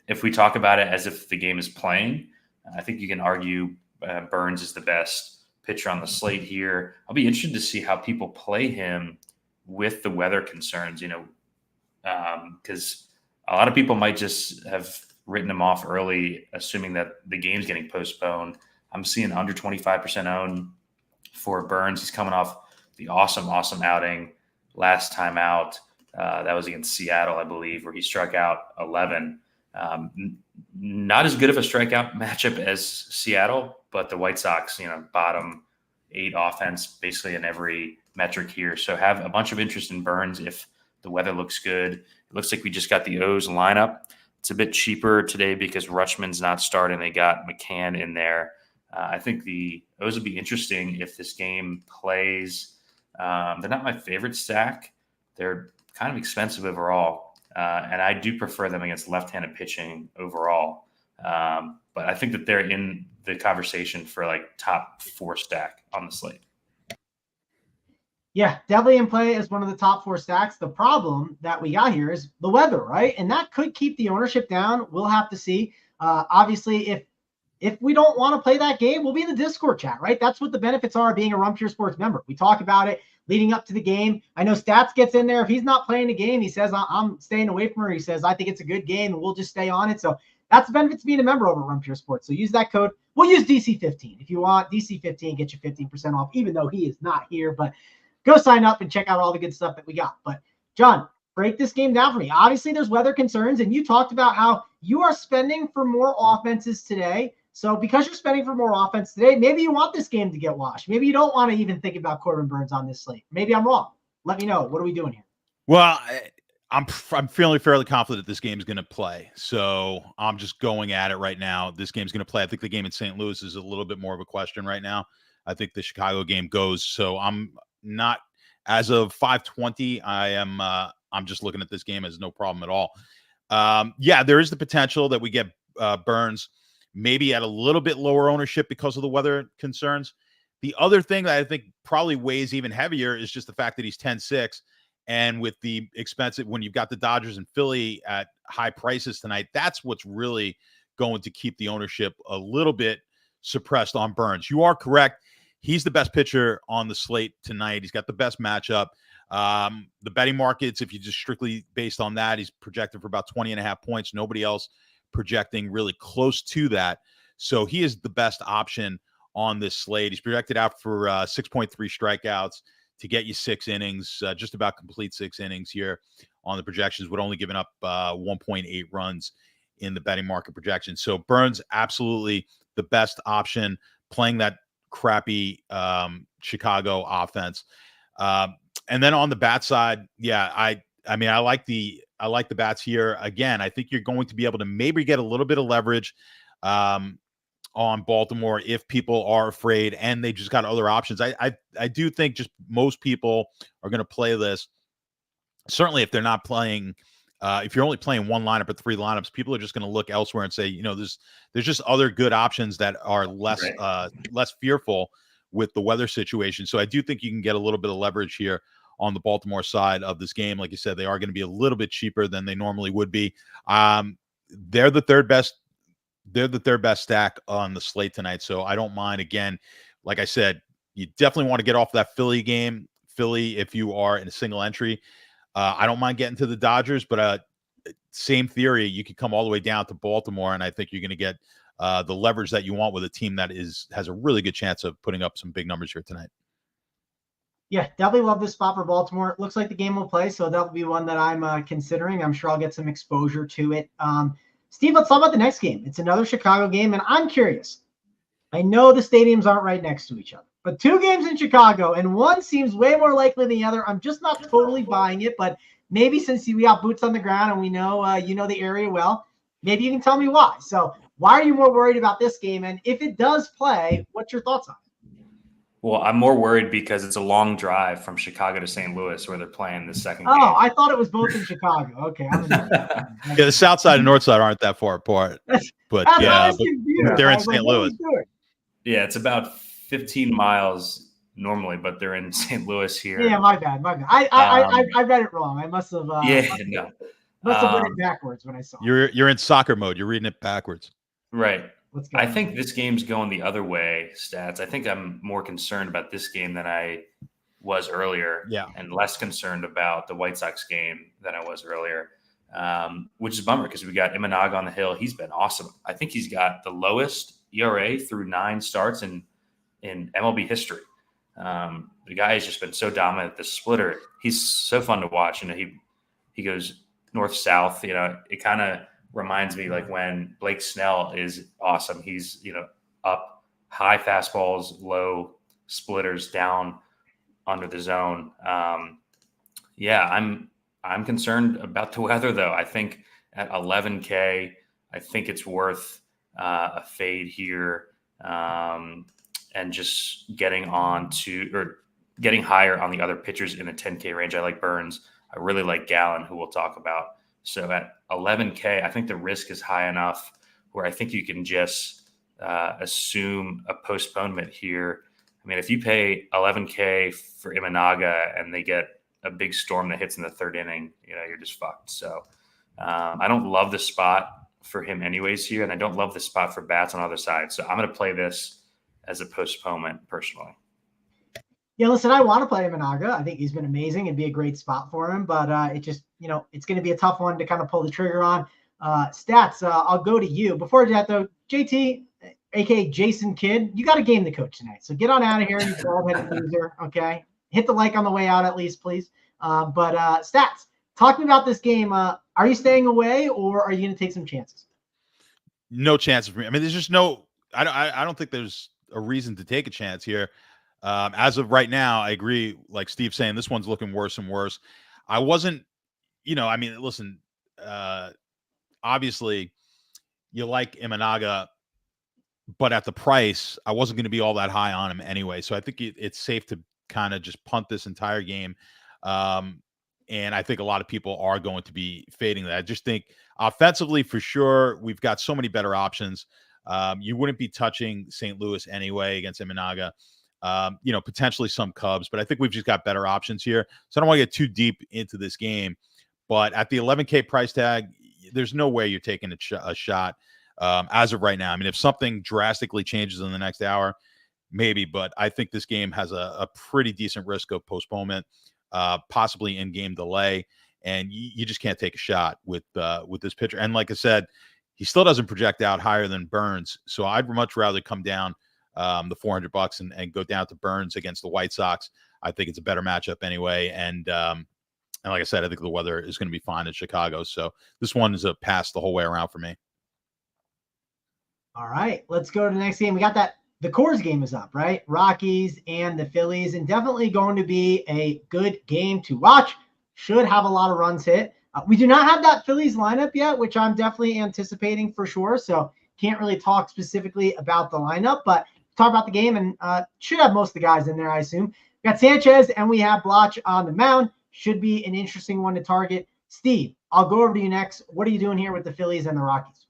If we talk about it as if the game is playing, I think you can argue Burns is the best pitcher on the slate here. I'll be interested to see how people play him with the weather concerns, because a lot of people might just have written him off early, assuming that the game's getting postponed. I'm seeing under 25% own for Burns. He's coming off the awesome outing last time out. That was against Seattle, I believe, where he struck out 11. Not as good of a strikeout matchup as Seattle, but the White Sox, bottom 8 offense basically in every metric here. So have a bunch of interest in Burns if the weather looks good. It looks like we just got the O's lineup. It's a bit cheaper today because Rutschman's not starting. They got McCann in there. I think the O's would be interesting if this game plays. They're not my favorite stack. They're kind of expensive overall, and I do prefer them against left-handed pitching overall. But I think that they're in the conversation for like top 4 stack on the slate. Yeah, definitely in play as one of the top 4 stacks. The problem that we got here is the weather, right? And that could keep the ownership down. We'll have to see. Obviously, if we don't want to play that game, we'll be in the Discord chat, right? That's what the benefits are of being a Run Pure Sports member. We talk about it leading up to the game. I know Stats gets in there. If he's not playing the game, he says, I'm staying away from her. He says, I think it's a good game, and we'll just stay on it. So that's the benefits of being a member over Run Pure Sports. So use that code. We'll use DC15. If you want DC15, get you 15% off, even though he is not here. But go sign up and check out all the good stuff that we got. But, John, break this game down for me. Obviously, there's weather concerns, and you talked about how you are spending for more offenses today. So because you're spending for more offense today, maybe you want this game to get washed. Maybe you don't want to even think about Corbin Burnes on this slate. Maybe I'm wrong. Let me know. What are we doing here? Well, I'm feeling fairly confident this game is going to play. So I'm just going at it right now. This game's going to play. I think the game in St. Louis is a little bit more of a question right now. I think the Chicago game goes. So I'm not, as of 5:20, I'm just looking at this game as no problem at all. Yeah, there is the potential that we get Burnes maybe at a little bit lower ownership because of the weather concerns. The other thing that I think probably weighs even heavier is just the fact that he's 10-6. And with the expensive, when you've got the Dodgers and Philly at high prices tonight, that's what's really going to keep the ownership a little bit suppressed on Burnes. You are correct. He's the best pitcher on the slate tonight. He's got the best matchup. The betting markets, if you just strictly based on that, he's projected for about 20.5 points. Nobody else projecting really close to that. So he is the best option on this slate. He's projected out for 6.3 strikeouts to get you 6 innings, just about complete 6 innings here on the projections, with only giving up 1.8 runs in the betting market projection. So Burnes, absolutely the best option, playing that crappy Chicago offense. And then on the bat side, yeah, I mean, I like the bats here. Again, I think you're going to be able to maybe get a little bit of leverage on Baltimore if people are afraid and they just got other options. I do think just most people are going to play this. Certainly if they're not playing, if you're only playing one lineup or 3 lineups, people are just going to look elsewhere and say, you know, there's just other good options that are less fearful with the weather situation. So I do think you can get a little bit of leverage here on the Baltimore side of this game. Like you said, they are going to be a little bit cheaper than they normally would be. They're the third best stack on the slate tonight. So I don't mind. Again, like I said, you definitely want to get off that Philly game. Philly, if you are in a single entry, I don't mind getting to the Dodgers, but same theory, you could come all the way down to Baltimore, and I think you're going to get the leverage that you want with a team that has a really good chance of putting up some big numbers here tonight. Yeah, definitely love this spot for Baltimore. It looks like the game will play, so that'll be one that I'm considering. I'm sure I'll get some exposure to it. Steve, let's talk about the next game. It's another Chicago game, and I'm curious. I know the stadiums aren't right next to each other, but 2 games in Chicago, and one seems way more likely than the other. I'm just not totally buying it, but maybe since we got boots on the ground and we know you know the area well, maybe you can tell me why. So why are you more worried about this game? And if it does play, what's your thoughts on it? Well, I'm more worried because it's a long drive from Chicago to St. Louis where they're playing the second game. Oh, I thought it was both in Chicago. Okay. Yeah, the south side and north side aren't that far apart. But they're in St. Louis. Yeah, it's about 15 miles normally, but they're in St. Louis here. Yeah, my bad. I read it wrong. I must have must have read it backwards when I saw it. You're in soccer mode. You're reading it backwards. Right. I think this game's going the other way, Stats. I think I'm more concerned about this game than I was earlier, and less concerned about the White Sox game than I was earlier, which is a bummer because we got Imanaga on the hill. He's been awesome. I think he's got the lowest ERA through 9 starts in MLB history. The guy has just been so dominant. The splitter, he's so fun to watch. You know, he goes north-south. You know, it kind of reminds me like when Blake Snell is awesome. He's, you know, up high fastballs, low splitters, down under the zone. I'm concerned about the weather though. I think at 11K, I think it's worth a fade here. and just getting higher on the other pitchers in the 10K range. I like Burns. I really like Gallen, who we'll talk about. So at 11K, I think the risk is high enough where I think you can just assume a postponement here. I mean, if you pay 11K for Imanaga and they get a big storm that hits in the third inning, you're just fucked. So I don't love the spot for him anyways here, and I don't love the spot for bats on the other side. So I'm going to play this as a postponement personally. Yeah, listen, I want to play Imanaga. I think he's been amazing. It'd be a great spot for him, but it just, it's going to be a tough one to kind of pull the trigger on. Stats, I'll go to you. Before that, though, JT, aka Jason Kidd, you got to game the coach tonight. So get on out of here, you bald-headed loser, okay? Hit the like on the way out at least, please. But Stats, talking about this game, are you staying away or are you going to take some chances? No chances for me. I mean, there's just I don't think there's a reason to take a chance here. As of right now, I agree. Like Steve's saying, this one's looking worse and worse. I wasn't, I mean, listen, obviously you like Imanaga, but at the price, I wasn't going to be all that high on him anyway. So I think it's safe to kind of just punt this entire game. And I think a lot of people are going to be fading that. I just think offensively, for sure, we've got so many better options. You wouldn't be touching St. Louis anyway against Imanaga. Potentially some Cubs, but I think we've just got better options here. So I don't want to get too deep into this game. But at the 11K price tag, there's no way you're taking a shot as of right now. I mean, if something drastically changes in the next hour, maybe. But I think this game has a pretty decent risk of postponement. Possibly in-game delay, and you just can't take a shot with this pitcher. And like I said, he still doesn't project out higher than Burns, so I'd much rather come down the $400 and go down to Burns against the White Sox. I think it's a better matchup anyway, and like I said, I think the weather is going to be fine in Chicago, so this one is a pass the whole way around for me. All right, let's go to the next game. We got that. The Coors game is up, right? Rockies and the Phillies, and definitely going to be a good game to watch. Should have a lot of runs hit. We do not have that Phillies lineup yet, which I'm definitely anticipating for sure. So can't really talk specifically about the lineup, but talk about the game and should have most of the guys in there, I assume. We got Sanchez and we have Bloch on the mound. Should be an interesting one to target. Steve, I'll go over to you next. What are you doing here with the Phillies and the Rockies?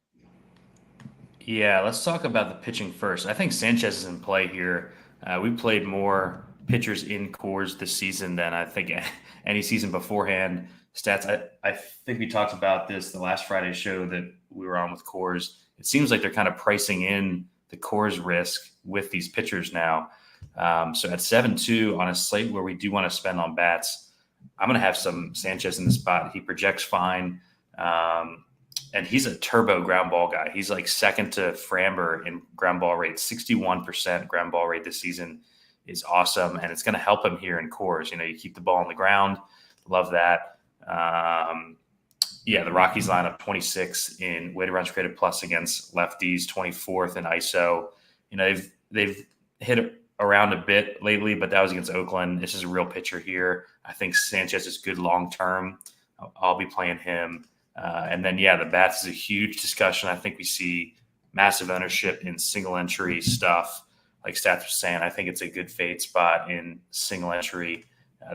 Yeah, let's talk about the pitching first. I think Sanchez is in play here. We played more pitchers in Coors this season than I think any season beforehand. Stats, I think we talked about this the last Friday show that we were on with Coors. It seems like they're kind of pricing in the Coors risk with these pitchers now. So at 7-2 on a slate where we do want to spend on bats, I'm going to have some Sanchez in the spot. He projects fine. And he's a turbo ground ball guy. He's like second to Framber in ground ball rate. 61% ground ball rate this season is awesome. And it's going to help him here in Coors. You keep the ball on the ground. Love that. The Rockies lineup 26 in weighted runs created plus against lefties, 24th in ISO. They've hit around a bit lately, but that was against Oakland. This is a real pitcher here. I think Sanchez is good long-term. I'll be playing him. And then, the bats is a huge discussion. I think we see massive ownership in single entry stuff. Like Stats was saying, I think it's a good fade spot in single entry.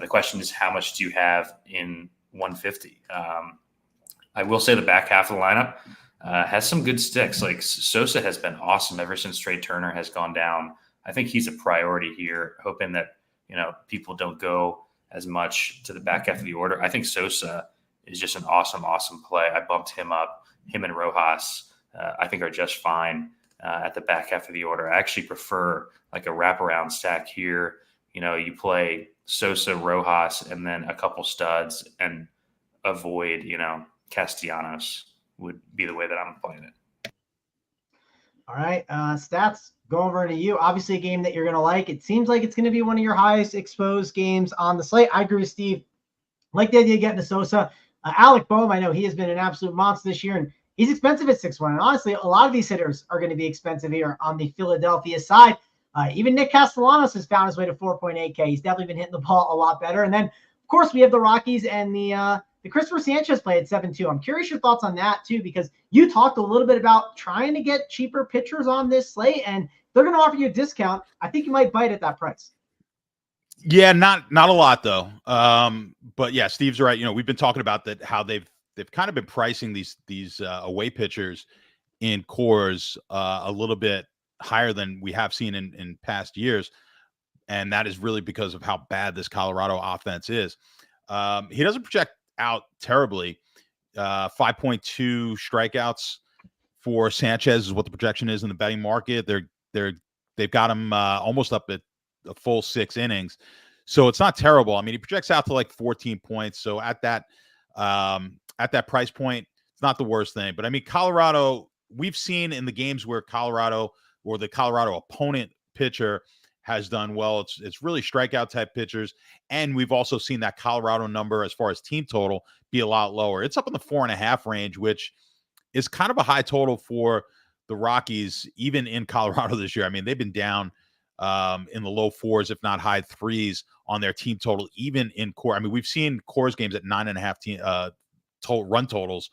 The question is, how much do you have in 150? I will say the back half of the lineup has some good sticks. Like Sosa has been awesome ever since Trey Turner has gone down. I think he's a priority here, hoping that, people don't go as much to the back half of the order. I think Sosa is just an awesome play. I bumped him up. Him and Rojas, I think, are just fine at the back half of the order. I actually prefer like a wraparound stack here. You play Sosa, Rojas, and then a couple studs and avoid, Castellanos would be the way that I'm playing it. All right, Stats, go over to you. Obviously a game that you're going to like. It seems like it's going to be one of your highest exposed games on the slate. I agree with Steve. Like the idea of getting to Sosa. Alec Boehm, I know he has been an absolute monster this year, and he's expensive at 6-1. And honestly, a lot of these hitters are going to be expensive here on the Philadelphia side. Even Nick Castellanos has found his way to 4.8K. He's definitely been hitting the ball a lot better. And then, of course, we have the Rockies and the Christopher Sanchez play at 7-2. I'm curious your thoughts on that, too, because you talked a little bit about trying to get cheaper pitchers on this slate, and they're going to offer you a discount. I think you might bite at that price. Yeah, not a lot though. But yeah, Steve's right. We've been talking about that, how they've kind of been pricing these away pitchers in Coors a little bit higher than we have seen in past years, and that is really because of how bad this Colorado offense is. He doesn't project out terribly. 5.2 strikeouts for Sanchez is what the projection is in the betting market. They've got him almost up at a full 6 innings. So it's not terrible. I mean, he projects out to like 14 points. So at that price point, it's not the worst thing. But I mean, Colorado, we've seen in the games where Colorado or the Colorado opponent pitcher has done well, it's really strikeout type pitchers. And we've also seen that Colorado number as far as team total be a lot lower. It's up in the 4.5 range, which is kind of a high total for the Rockies, even in Colorado this year. I mean, they've been down in the low 4s, if not high 3s on their team total, even in Coors. I mean, we've seen Coors games at 9.5 total run totals,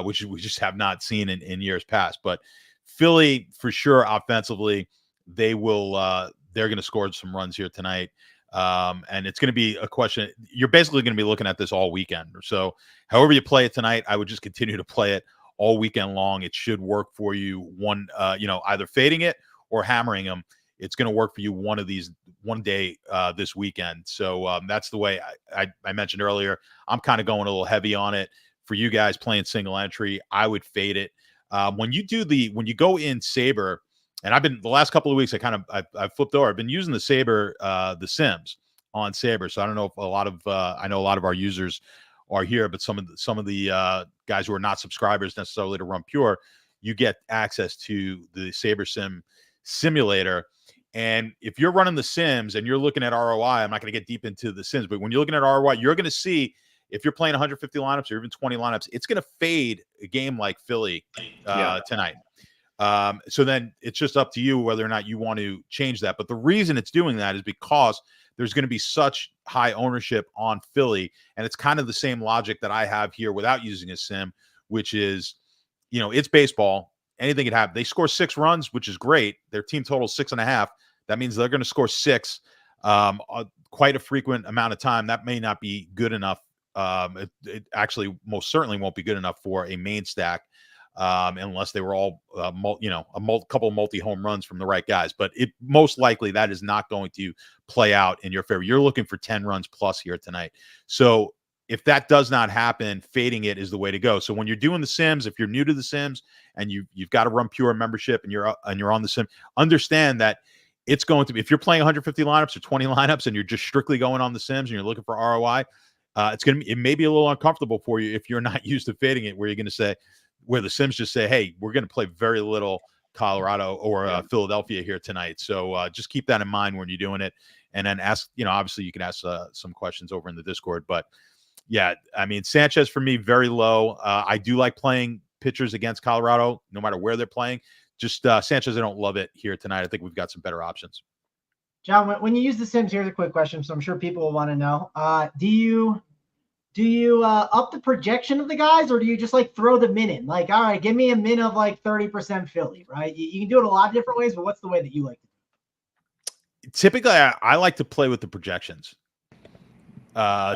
which we just have not seen in years past. But Philly, for sure, offensively, they're going to score some runs here tonight. And it's going to be a question. You're basically going to be looking at this all weekend. So however you play it tonight, I would just continue to play it all weekend long. It should work for you either fading it or hammering them. It's going to work for you one day this weekend. So that's the way I mentioned earlier. I'm kind of going a little heavy on it. For you guys playing single entry, I would fade it. When you go in Saber, and I've been the last couple of weeks, I've flipped over. I've been using the Saber, the Sims on Saber. So I don't know if I know a lot of our users are here, but some of the guys who are not subscribers necessarily to Run Pure, you get access to the Saber Sim simulator. And if you're running the Sims and you're looking at ROI, I'm not going to get deep into the Sims, but when you're looking at ROI, you're going to see if you're playing 150 lineups or even 20 lineups, it's going to fade a game like Philly tonight. So then it's just up to you whether or not you want to change that. But the reason it's doing that is because there's going to be such high ownership on Philly. And it's kind of the same logic that I have here without using a sim, which is, it's baseball. Anything could happen. They score 6 runs, which is great. Their team total 6.5. That means they're going to score 6 quite a frequent amount of time. That may not be good enough. It actually most certainly won't be good enough for a main stack unless they were all, couple multi-home runs from the right guys. But it most likely that is not going to play out in your favor. You're looking for 10 runs plus here tonight. So if that does not happen, fading it is the way to go. So when you're doing the Sims, if you're new to the Sims and you've got a Run Pure membership and you're on the Sim, understand that it's going to be, if you're playing 150 lineups or 20 lineups and you're just strictly going on the Sims and you're looking for ROI, it may be a little uncomfortable for you if you're not used to fading it, where you're going to say, where the Sims just say, hey, we're going to play very little Colorado or Philadelphia here tonight. So just keep that in mind when you're doing it. And then ask, obviously you can ask some questions over in the Discord. But yeah, I mean, Sanchez for me, very low. I do like playing pitchers against Colorado, no matter where they're playing. Just Sanchez, I don't love it here tonight. I think we've got some better options. John, when you use the Sims, here's a quick question, so I'm sure people will want to know. Do you up the projection of the guys, or do you just throw the min in? All right, give me a min of 30% Philly, right? You can do it a lot of different ways, but what's the way that you like to do it? Typically, I like to play with the projections.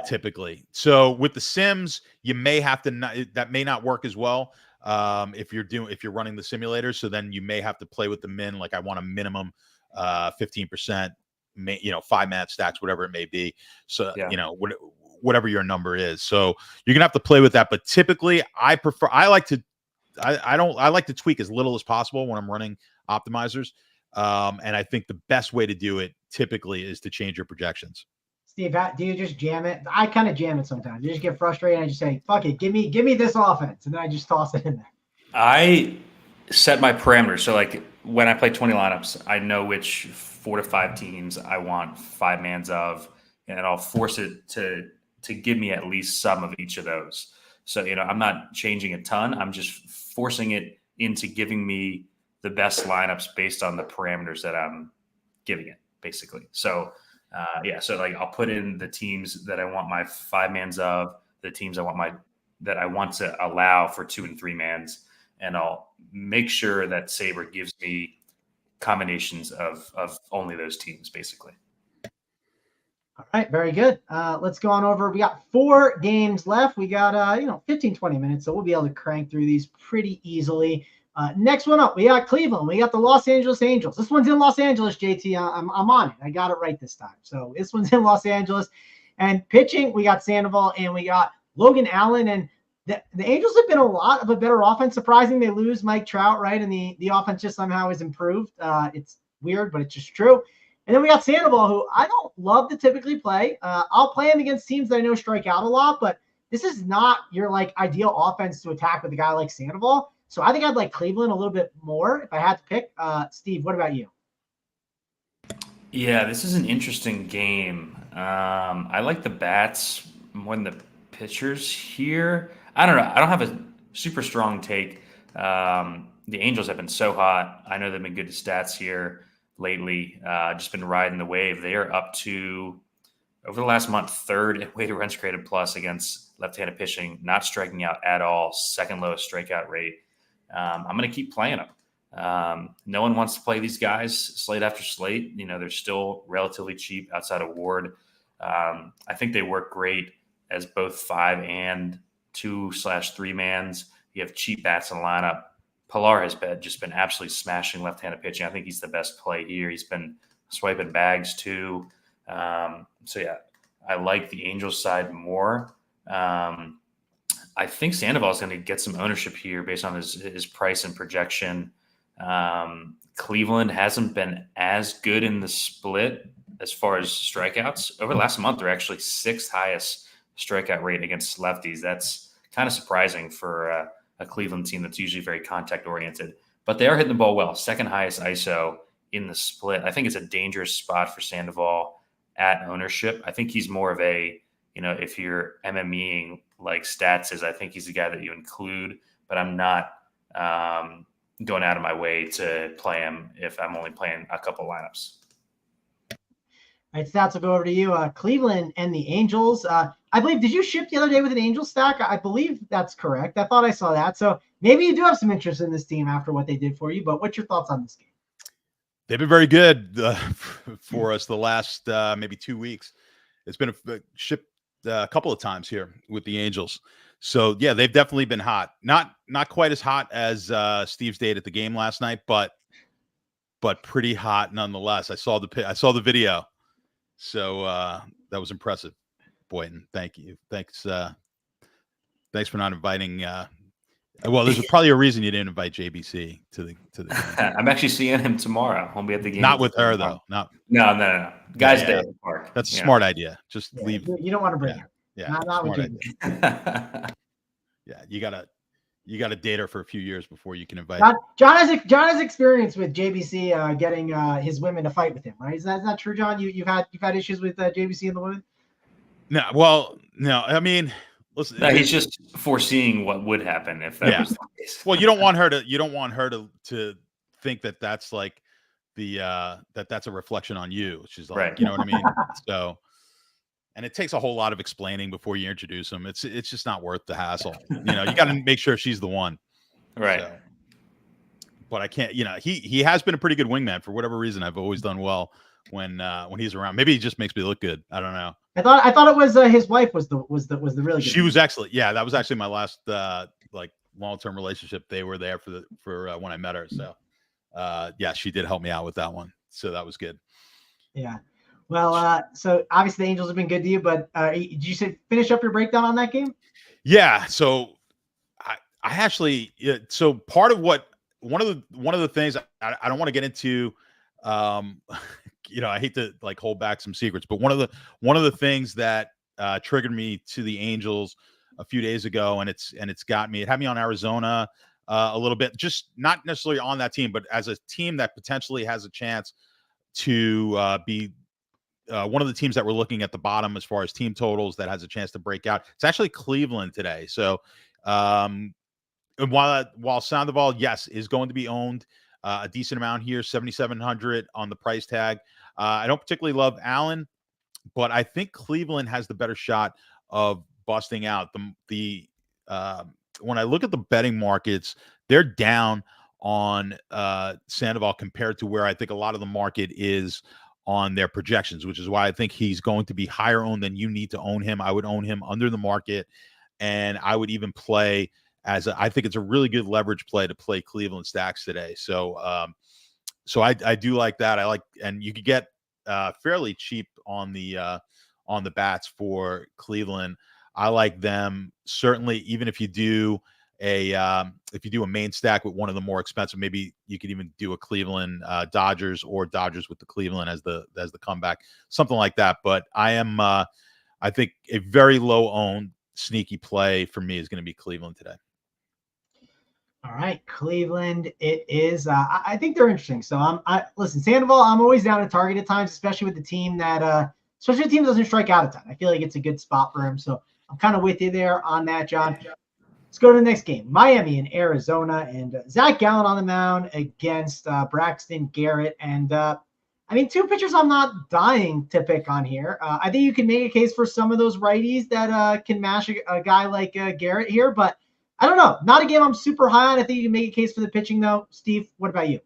Typically. So with the Sims, you may have to, that may not work as well. If you're running the simulator, so then you may have to play with the min. I want a minimum 15%, 5-man stacks, whatever it may be. So, whatever your number is. So you're gonna have to play with that. But typically I like to tweak as little as possible when I'm running optimizers. And I think the best way to do it typically is to change your projections. Steve, do you just jam it? I kind of jam it sometimes. You just get frustrated and I just say, fuck it, give me this offense. And then I just toss it in there. I set my parameters. So when I play 20 lineups, I know which 4 to 5 teams I want 5 mans of, and I'll force it to give me at least some of each of those. So, I'm not changing a ton. I'm just forcing it into giving me the best lineups based on the parameters that I'm giving it, basically. So, I'll put in the teams that I want my 5 mans of, the teams that I want to allow for 2 and 3 mans, and I'll make sure that Saber gives me combinations of only those teams, basically. All right, very good. Let's go on over. We got 4 games left. We got 15, 20 minutes, so we'll be able to crank through these pretty easily. Next one up, we got Cleveland. We got the Los Angeles Angels. This one's in Los Angeles, JT. I'm on it. I got it right this time. So this one's in Los Angeles. And pitching, we got Sandoval and we got Logan Allen. And the Angels have been a lot of a better offense. Surprising they lose Mike Trout, right? And the offense just somehow has improved. It's weird, but it's just true. And then we got Sandoval, who I don't love to typically play. I'll play him against teams that I know strike out a lot, but this is not your like ideal offense to attack with a guy like Sandoval. So I think I'd like Cleveland a little bit more if I had to pick. Steve, what about you? Yeah, this is an interesting game. I like the bats more than the pitchers here. I don't know. I don't have a super strong take. The Angels have been so hot. I know they've been good to stats here lately. Just been riding the wave. They are up to, over the last month, 3rd in weighted runs created plus against left-handed pitching, not striking out at all, 2nd lowest strikeout rate. I'm going to keep playing them. No one wants to play these guys slate after slate. They're still relatively cheap outside of Ward. I think they work great as both 5 and 2/3 mans. You have cheap bats in the lineup. Pilar has just been absolutely smashing left-handed pitching. I think he's the best play here. He's been swiping bags too. So yeah, I like the Angels side more. I think Sandoval is going to get some ownership here based on his price and projection. Cleveland hasn't been as good in the split as far as strikeouts. Over the last month, they're actually 6th highest strikeout rate against lefties. That's kind of surprising for a Cleveland team that's usually very contact oriented, but they are hitting the ball well. 2nd highest ISO in the split. I think it's a dangerous spot for Sandoval at ownership. I think he's more of a, if you're MMEing like stats is, I think he's the guy that you include, but I'm not going out of my way to play him if I'm only playing a couple lineups. All right, stats will go over to you. Cleveland and the Angels. I believe, did you ship the other day with an Angels stack? I believe that's correct. I thought I saw that. So maybe you do have some interest in this team after what they did for you, but what's your thoughts on this game? They've been very good for us the last maybe 2 weeks. It's been shipped a couple of times here with the Angels. So yeah, they've definitely been hot. Not quite as hot as Steve's date at the game last night, but pretty hot nonetheless. I saw the video. So that was impressive, Boynton. Thank you. Thanks for not inviting. Well, there's probably a reason you didn't invite JBC to the game. I'm actually seeing him tomorrow. I'll be at the game. Not with her though. No. Guys, day at the park. That's a smart idea. Just leave. You don't want to bring her. Yeah. Not with JBC. Yeah, you gotta date her for a few years before you can invite. John has experience with JBC getting his women to fight with him, right? Is that true, John? You've had issues with JBC and the women? No. I mean, listen, he's just foreseeing what would happen if that was the case. Well, you don't want her to think that that's like that's a reflection on you. She's like, right. You know what I mean? So. And it takes a whole lot of explaining before you introduce them. It's just not worth the hassle. You got to make sure she's the one. Right. So, but I can't, he has been a pretty good wingman for whatever reason. I've always done well when he's around. Maybe he just makes me look good. I don't know. I thought it was his wife was the really good. She was excellent. Yeah, that was actually my last like long-term relationship. They were there for when I met her. So yeah, she did help me out with that one. So that was good. Yeah. Well, so obviously the Angels have been good to you, but did you finish up your breakdown on that game? Yeah. So I actually, so part of one of the things I don't want to get into, I hate to like hold back some secrets, but one of the things that triggered me to the Angels a few days ago, and it had me on Arizona a little bit, just not necessarily on that team, but as a team that potentially has a chance to be one of the teams that we're looking at the bottom as far as team totals that has a chance to break out. It's actually Cleveland today. So while Sandoval, yes, is going to be owned a decent amount here, 7,700 on the price tag. I don't particularly love Allen, but I think Cleveland has the better shot of busting out. When I look at the betting markets, they're down on Sandoval compared to where I think a lot of the market is on their projections, which is why I think he's going to be higher owned than you need to own him. I would own him under the market, and I would even play I think it's a really good leverage play to play Cleveland stacks today. So I do like that. I like, and you could get fairly cheap on the bats for Cleveland. I like them certainly, even if you do a main stack with one of the more expensive, maybe you could even do a Cleveland Dodgers or Dodgers with the Cleveland as the comeback, something like that. But I think a very low owned sneaky play for me is going to be Cleveland today. All right, Cleveland. It is. I think they're interesting. So listen, Sandoval. I'm always down to target at times, especially with the team especially the team doesn't strike out a ton. I feel like it's a good spot for him. So I'm kind of with you there on that, John. Let's go to the next game. Miami and Arizona, and Zach Gallen on the mound against Braxton Garrett. And two pitchers I'm not dying to pick on here. I think you can make a case for some of those righties that can mash a guy like Garrett here, but I don't know. Not a game I'm super high on. I think you can make a case for the pitching, though. Steve, what about you?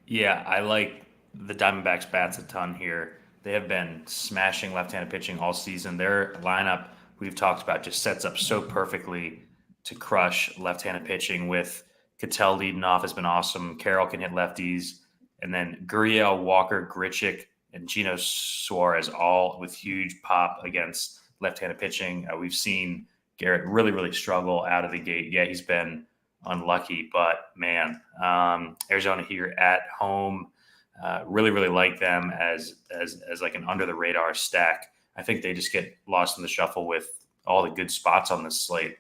Yeah, I like the Diamondbacks bats a ton here. They have been smashing left-handed pitching all season. Their lineup, we've talked about, just sets up so perfectly to crush left-handed pitching, with Cattell leading off has been awesome. Carroll can hit lefties. And then Gurriel, Walker, Grichuk, and Gino Suarez all with huge pop against left-handed pitching. We've seen Garrett really, really struggle out of the gate. Yeah, he's been unlucky, but man, Arizona here at home, really, really like them as like an under the radar stack. I think they just get lost in the shuffle with all the good spots on this slate.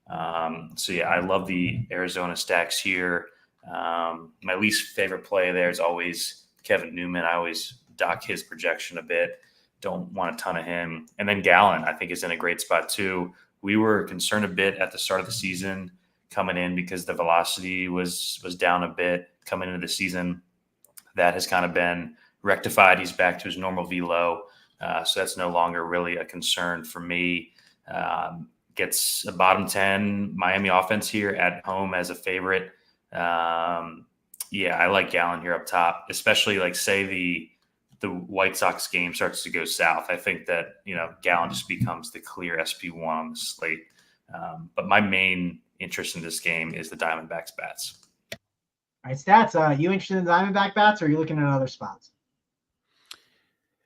So yeah, I love the Arizona stacks here. My least favorite play there is always Kevin Newman. I always dock his projection a bit. Don't want a ton of him. And then Gallen, I think, is in a great spot too. We were concerned a bit at the start of the season coming in because the velocity was down a bit coming into the season. That has kind of been rectified. He's back to his normal velo. So that's no longer really a concern for me. Gets a bottom 10 Miami offense here at home as a favorite. I like Gallen here up top, especially like say the White Sox game starts to go south. I think that, Gallen just becomes the clear SP1 on the slate. But my main interest in this game is the Diamondbacks bats. All right, Stats, you interested in the Diamondback bats, or are you looking at other spots?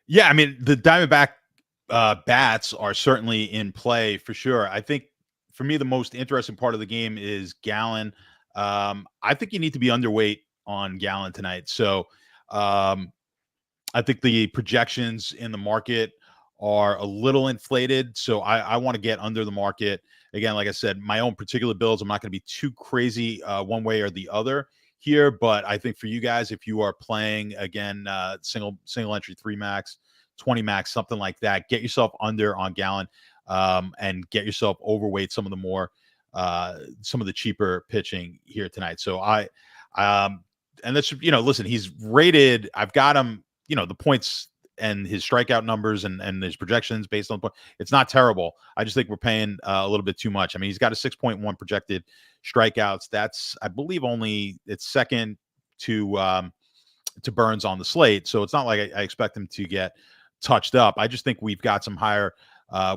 Yeah, I mean, the Diamondback bats are certainly in play for sure. I think for me, the most interesting part of the game is Gallen. I think you need to be underweight on Gallen tonight. So I think the projections in the market are a little inflated. So I want to get under the market. Again, like I said, my own particular builds, I'm not going to be too crazy one way or the other here. But I think for you guys, if you are playing, again, single entry 3 max, 20 max, something like that, get yourself under on Gallen and get yourself overweight some of the cheaper pitching here tonight. So and that's, listen, he's rated, I've got him, the points and his strikeout numbers and his projections based on, it's not terrible. I just think we're paying a little bit too much. I mean, he's got a 6.1 projected strikeouts. That's, I believe, it's second to Burns on the slate. So it's not like I expect him to get touched up. I just think we've got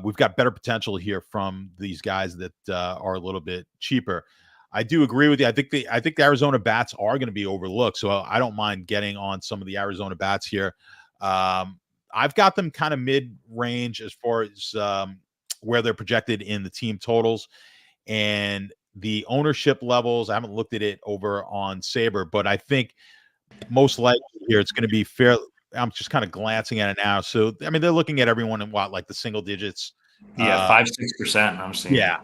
we've got better potential here from these guys that are a little bit cheaper. I do agree with you. I think the Arizona bats are going to be overlooked. So I don't mind getting on some of the Arizona bats here. I've got them kind of mid-range as far as where they're projected in the team totals and the ownership levels. I haven't looked at it over on Sabre, but I think most likely here it's going to be fair. I'm just kind of glancing at it now. So, I mean, they're looking at everyone in like the single digits. Yeah, 5-6%. I'm seeing. Yeah.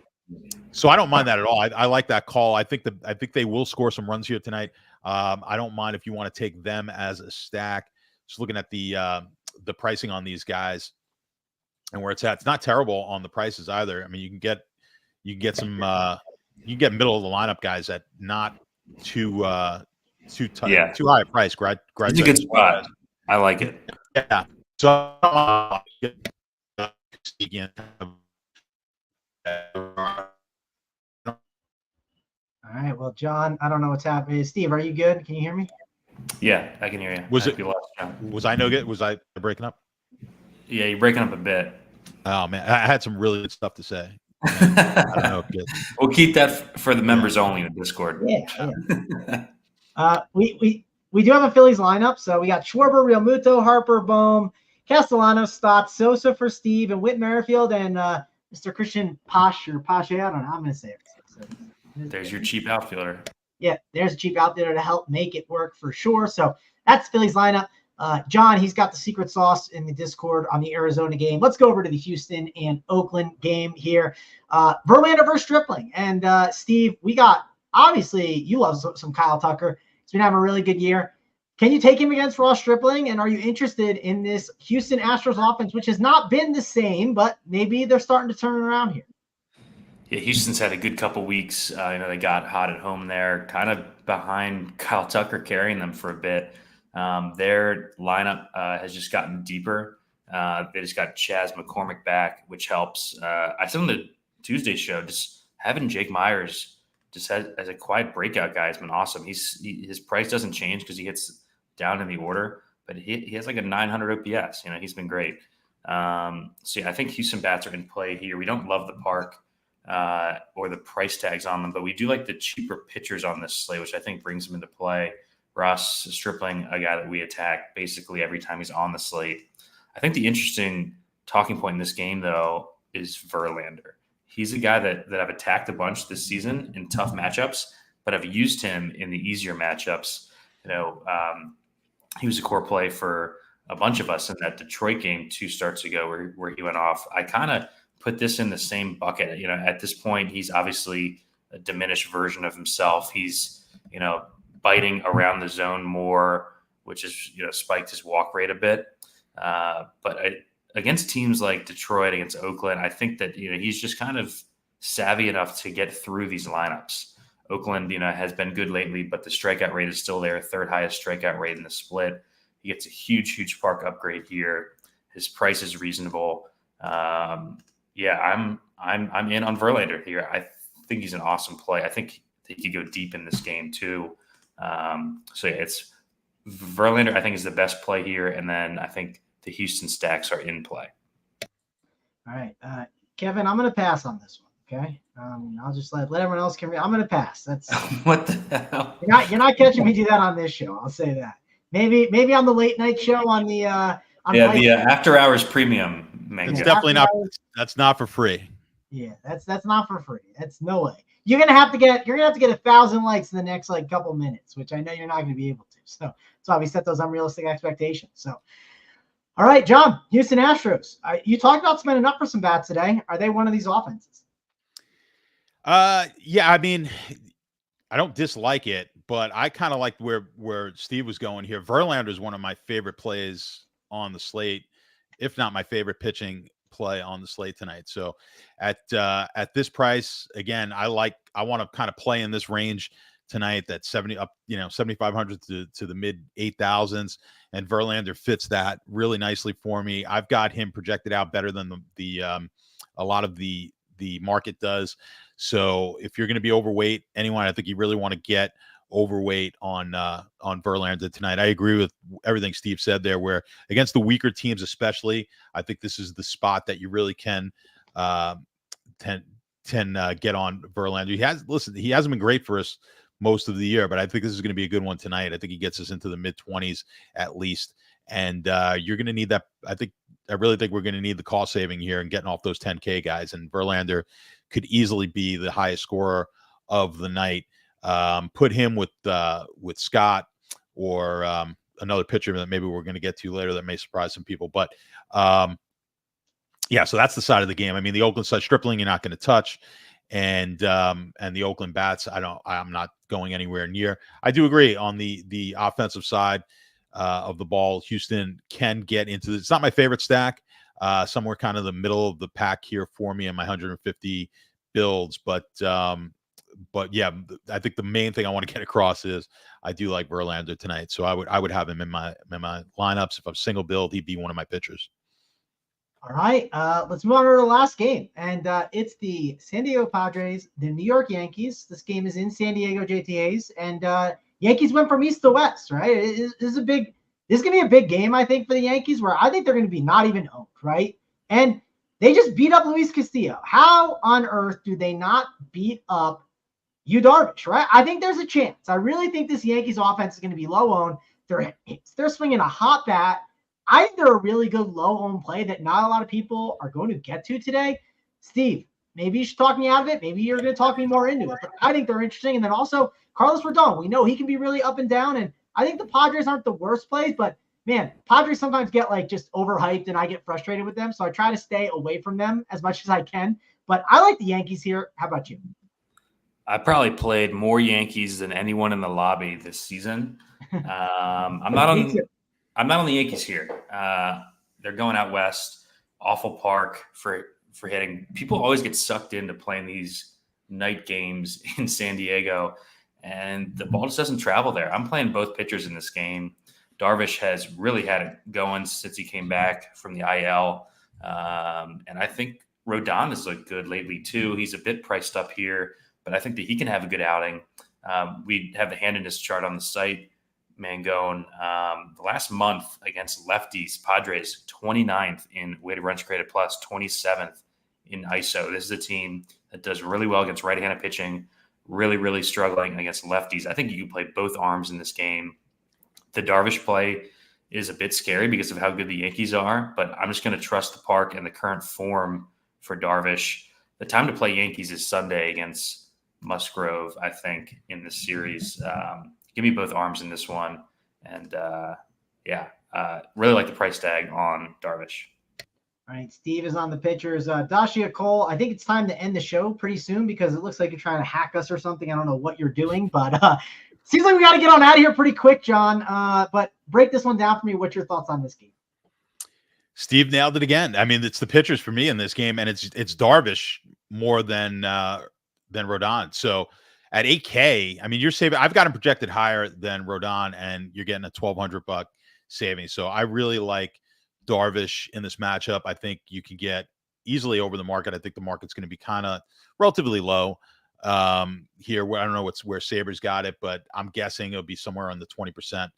So I don't mind that at all. I like that call. I think they will score some runs here tonight. I don't mind if you want to take them as a stack. Just looking at the pricing on these guys and where it's at. It's not terrible on the prices either. I mean, you can get some you can get middle of the lineup guys at not too high a price. It's a good spot. I like it. Yeah. So all right, Well, John, I don't know what's happening. Steve, are you good? Can you hear me? Yeah, I can hear you. Was I no good? Was I breaking up? Yeah, you're breaking up a bit. Oh man, I had some really good stuff to say. I don't know. We'll keep that for the members only in the Discord. Yeah. We do have a Phillies lineup, so we got Schwarber, Realmuto, Harper, Bohm, Castellanos, Stott, Sosa for Steve, and Whit Merrifield, and Mr. Christian Pache. I don't know. I'm going to say it. So, there's your cheap outfielder. Yeah, there's a cheap outfielder to help make it work for sure. So that's Phillies lineup. John, he's got the secret sauce in the Discord on the Arizona game. Let's go over to the Houston and Oakland game here. Verlander versus Stripling. And Steve, we got, obviously, you love some Kyle Tucker. He's been having a really good year. Can you take him against Ross Stripling? And are you interested in this Houston Astros offense, which has not been the same, but maybe they're starting to turn it around here? Yeah, Houston's had a good couple weeks. They got hot at home there, kind of behind Kyle Tucker carrying them for a bit. Their lineup has just gotten deeper. They just got Chas McCormick back, which helps. I said on the Tuesday show, just having Jake Myers just as a quiet breakout guy has been awesome. His price doesn't change because he gets down in the order, but he has like a 900 OPS. He's been great. I think Houston bats are in play here. We don't love the park or the price tags on them, but we do like the cheaper pitchers on this slate, which I think brings them into play. Ross Stripling, a guy that we attack basically every time he's on the slate. I think the interesting talking point in this game, though, is Verlander. He's a guy that I've attacked a bunch this season in tough matchups, but I've used him in the easier matchups. He was a core play for a bunch of us in that Detroit game 2 starts ago where he went off. I kind of put this in the same bucket. At this point, he's obviously a diminished version of himself. He's, biting around the zone more, which has, spiked his walk rate a bit. Against teams like Detroit, against Oakland, I think that, he's just kind of savvy enough to get through these lineups. Oakland, has been good lately, but the strikeout rate is still there, third highest strikeout rate in the split. He gets a huge park upgrade here. His price is reasonable. I'm in on Verlander here. I think he's an awesome play. I think he could go deep in this game too. It's Verlander, I think, is the best play here. And then I think the Houston stacks are in play. All right. Kevin, I'm going to pass on this one. Okay. I'll just let everyone else I'm going to pass. That's what the hell? You're not catching me do that on this show. I'll say that. Maybe on the late night show on the, after hours premium. It's definitely not. That's not for free. Yeah, that's not for free. That's no way. You're gonna have to get 1,000 likes in the next couple minutes, which I know you're not gonna be able to. So that's why we set those unrealistic expectations. So, all right, John, Houston Astros. You talked about spending up for some bats today. Are they one of these offenses? Yeah. I mean, I don't dislike it, but I kind of like where Steve was going here. Verlander is one of my favorite plays on the slate, if not my favorite pitching play on the slate tonight. So at this price, again, I want to kind of play in this range tonight, that 7,500 to the mid 8,000s, and Verlander fits that really nicely for me. I've got him projected out better than a lot of the market does. So if you're going to be overweight, anyone, I think you really want to get overweight on Verlander tonight. I agree with everything Steve said there, where against the weaker teams especially, I think this is the spot that you really can get on Verlander. He hasn't been great for us most of the year, but I think this is going to be a good one tonight. I think he gets us into the mid-20s at least, and you're going to need that. I really think we're going to need the cost saving here and getting off those 10K guys, and Verlander could easily be the highest scorer of the night. Put him with Scott or another pitcher that maybe we're going to get to later that may surprise some people. But so that's the side of the game. I mean, the Oakland side, Stripling, you're not going to touch, and the Oakland bats, I'm not going anywhere near. I do agree on the offensive side of the ball. Houston can get into this. It's not my favorite stack. Somewhere kind of the middle of the pack here for me in my 150 builds, but yeah, I think the main thing I want to get across is I do like Verlander tonight. So I would have him in my lineups. If I'm single build, he'd be one of my pitchers. All right, let's move on to the last game, and it's the San Diego Padres, the New York Yankees. This game is in San Diego JTAs, and Yankees went from east to west, right? This is going to be a big game, I think, for the Yankees, where I think they're going to be not even owned, right? And they just beat up Luis Castillo. How on earth do they not beat up Yu Darvish, right? I think there's a chance. I really think this Yankees offense is going to be low owned. They're swinging a hot bat. I think they're a really good low-owned play that not a lot of people are going to get to today. Steve, maybe you should talk me out of it. Maybe you're going to talk me more into it. But I think they're interesting. And then also, Carlos Rodon. We know he can be really up and down. And I think the Padres aren't the worst plays. But, man, Padres sometimes get, just overhyped, and I get frustrated with them. So I try to stay away from them as much as I can. But I like the Yankees here. How about you? I probably played more Yankees than anyone in the lobby this season. I'm not on the Yankees here. They're going out west, awful park for hitting. People always get sucked into playing these night games in San Diego, and the ball just doesn't travel there. I'm playing both pitchers in this game. Darvish has really had it going since he came back from the IL, and I think Rodon has looked good lately too. He's a bit priced up here, but I think that he can have a good outing. We have the handedness chart on the site. Mangone, the last month against lefties, Padres 29th in weighted runs created plus, 27th in ISO. This is a team that does really well against right-handed pitching, really, really struggling against lefties. I think you can play both arms in this game. The Darvish play is a bit scary because of how good the Yankees are, but I'm just going to trust the park and the current form for Darvish. The time to play Yankees is Sunday against Musgrove, I think, in this series. Give me both arms in this one. And really like the price tag on Darvish. All right, Steve is on the pitchers. Dashia Cole, I think it's time to end the show pretty soon because it looks like you're trying to hack us or something. I don't know what you're doing, but seems like we got to get on out of here pretty quick, John. But break this one down for me. What's your thoughts on this game? Steve nailed it again. I mean, it's the pitchers for me in this game, and it's Darvish more than Rodon. So at 8K, I mean, you're saving. I've got him projected higher than Rodon, and you're getting a $1,200 savings. So I really like Darvish in this matchup. I think you can get easily over the market. I think the market's going to be kind of relatively low here. Where I don't know where Sabres got it, but I'm guessing it'll be somewhere in the 20%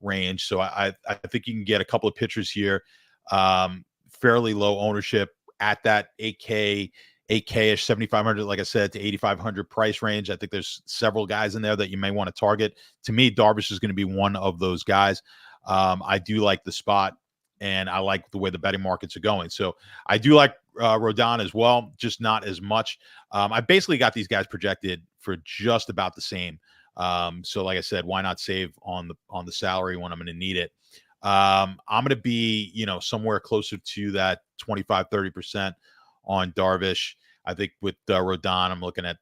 range. So I think you can get a couple of pitchers here, fairly low ownership at that 8K-ish, 7,500, like I said, to 8,500 price range. I think there's several guys in there that you may want to target. To me, Darvish is going to be one of those guys. I do like the spot, and I like the way the betting markets are going. So I do like Rodon as well, just not as much. I basically got these guys projected for just about the same. So like I said, why not save on the salary when I'm going to need it? I'm going to be, somewhere closer to that 25, 30% on Darvish. I think with Rodon, I'm looking at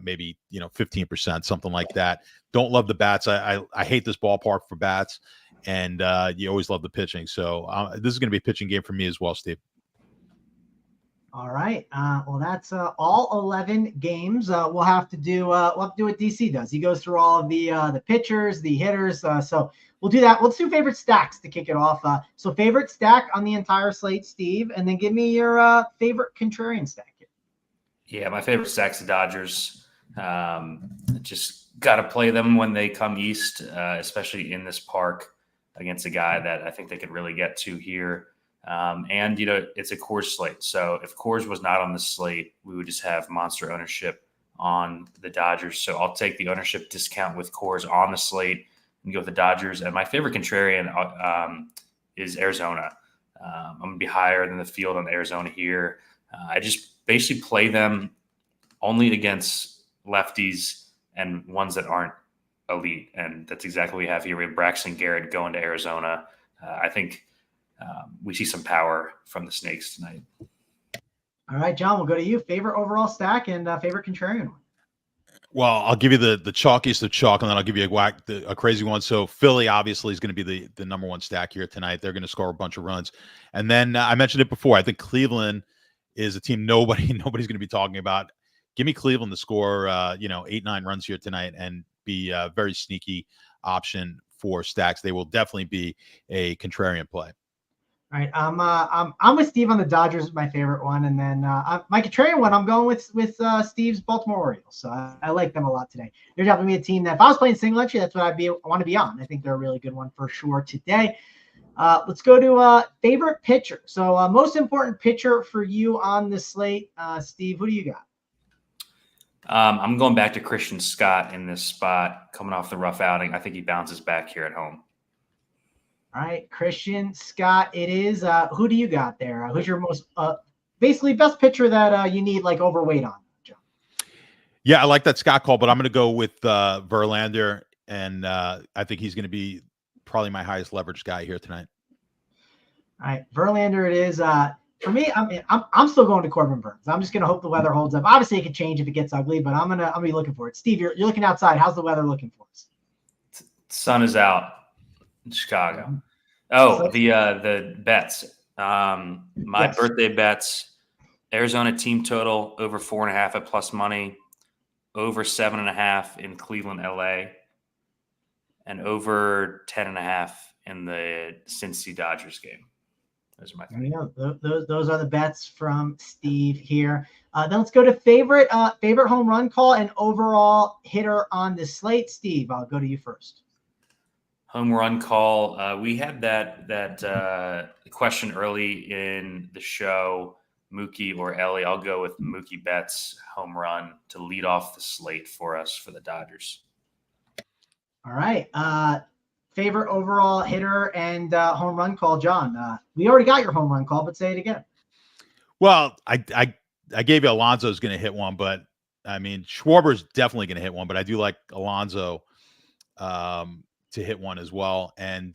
maybe 15%, something like that. Don't love the bats. I hate this ballpark for bats, and you always love the pitching. So this is going to be a pitching game for me as well, Steve. All right. Well, that's all 11 games. We'll have to do what DC does. He goes through all of the pitchers, the hitters. So we'll do that. Let's do favorite stacks to kick it off. So favorite stack on the entire slate, Steve, and then give me your favorite contrarian stack. Yeah, my favorite stack's the Dodgers. Just got to play them when they come east, especially in this park against a guy that I think they could really get to here. And it's a Coors slate. So if Coors was not on the slate, we would just have monster ownership on the Dodgers. So I'll take the ownership discount with Coors on the slate and go with the Dodgers. And my favorite contrarian is Arizona. I'm going to be higher than the field on Arizona here. I just basically play them only against lefties and ones that aren't elite. And that's exactly what we have here. We have Braxton Garrett going to Arizona. I think we see some power from the Snakes tonight. All right, John, we'll go to you. Favorite overall stack and favorite contrarian one. Well, I'll give you the chalkiest of chalk, and then I'll give you a crazy one. So Philly obviously is going to be the number one stack here tonight. They're going to score a bunch of runs. And then I mentioned it before. I think Cleveland is a team nobody's going to be talking about. Give me Cleveland to score 8-9 runs here tonight and be a very sneaky option for stacks. They will definitely be a contrarian play. All right, I'm with Steve on the Dodgers, my favorite one, and then my contrarian one, I'm going with Steve's Baltimore Orioles. So I like them a lot today. They're definitely a team that if I was playing single entry, that's what I want to be on. I think they're a really good one for sure today. Let's go to favorite pitcher. So most important pitcher for you on the slate, Steve. Who do you got? I'm going back to Christian Scott in this spot, coming off the rough outing. I think he bounces back here at home. All right, Christian Scott, it is. Who do you got there? Who's your most basically best pitcher that you need like overweight on, John? Yeah, I like that Scott call, but I'm going to go with Verlander, and I think he's going to be probably my highest leverage guy here tonight. All right, Verlander, it is. For me, I'm still going to Corbin Burns. I'm just going to hope the weather holds up. Obviously, it could change if it gets ugly, but I'm gonna be looking for it. Steve, you're looking outside. How's the weather looking for us? Sun is out in Chicago. Oh, the bets. My birthday bets: Arizona team total over 4.5 at plus money, over 7.5 in Cleveland, LA, and over 10.5 in the Cincy Dodgers game. Those are my three. Those are the bets from Steve here. Then let's go to favorite home run call and overall hitter on the slate. Steve, I'll go to you first. Home run call. We had that question early in the show, Mookie or Ellie. I'll go with Mookie Betts home run to lead off the slate for us for the Dodgers. All right. Favorite overall hitter and home run call, John. We already got your home run call, but say it again. Well, I gave you Alonso's going to hit one, but I mean Schwarber's definitely going to hit one, but I do like Alonso to hit one as well. And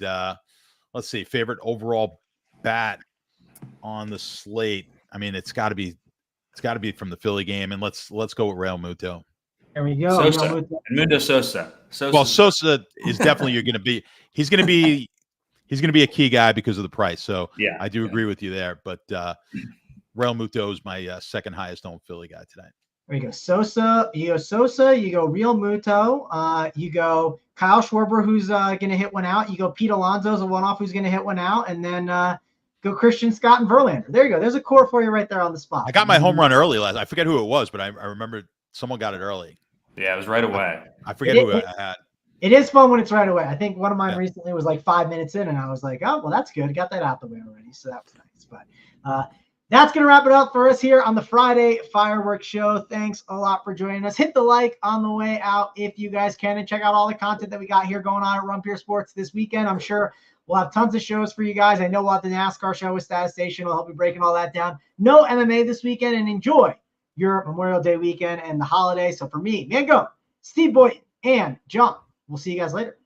let's see, favorite overall bat on the slate. I mean, it's got to be from the Philly game, and let's go with Real Muto. There we go. Sosa. Mundo Sosa. Well, Sosa is definitely he's going to be a key guy because of the price. So yeah, I do agree with you there. But Real Muto is my second highest owned Philly guy tonight. There you go. Sosa. You go Real Muto. You go Kyle Schwarber, who's going to hit one out. You go Pete Alonso's a one-off who's going to hit one out. And then go Christian Scott and Verlander. There you go. There's a core for you right there on the spot. I got my home run early I forget who it was, but I remember someone got it early. Yeah, it was right away. I forget who I had. It is fun when it's right away. I think one of mine recently was like 5 minutes in, and I was like, oh, well, that's good. Got that out the way already. So that was nice. But that's going to wrap it up for us here on the Friday Fireworks Show. Thanks a lot for joining us. Hit the like on the way out if you guys can, and check out all the content that we got here going on at Run Pure Sports this weekend. I'm sure we'll have tons of shows for you guys. I know we'll have the NASCAR show with Status Station. We'll help you breaking all that down. No MMA this weekend, and enjoy your Memorial Day weekend and the holiday. So for me, Mango, Steve Boyd, and John, we'll see you guys later.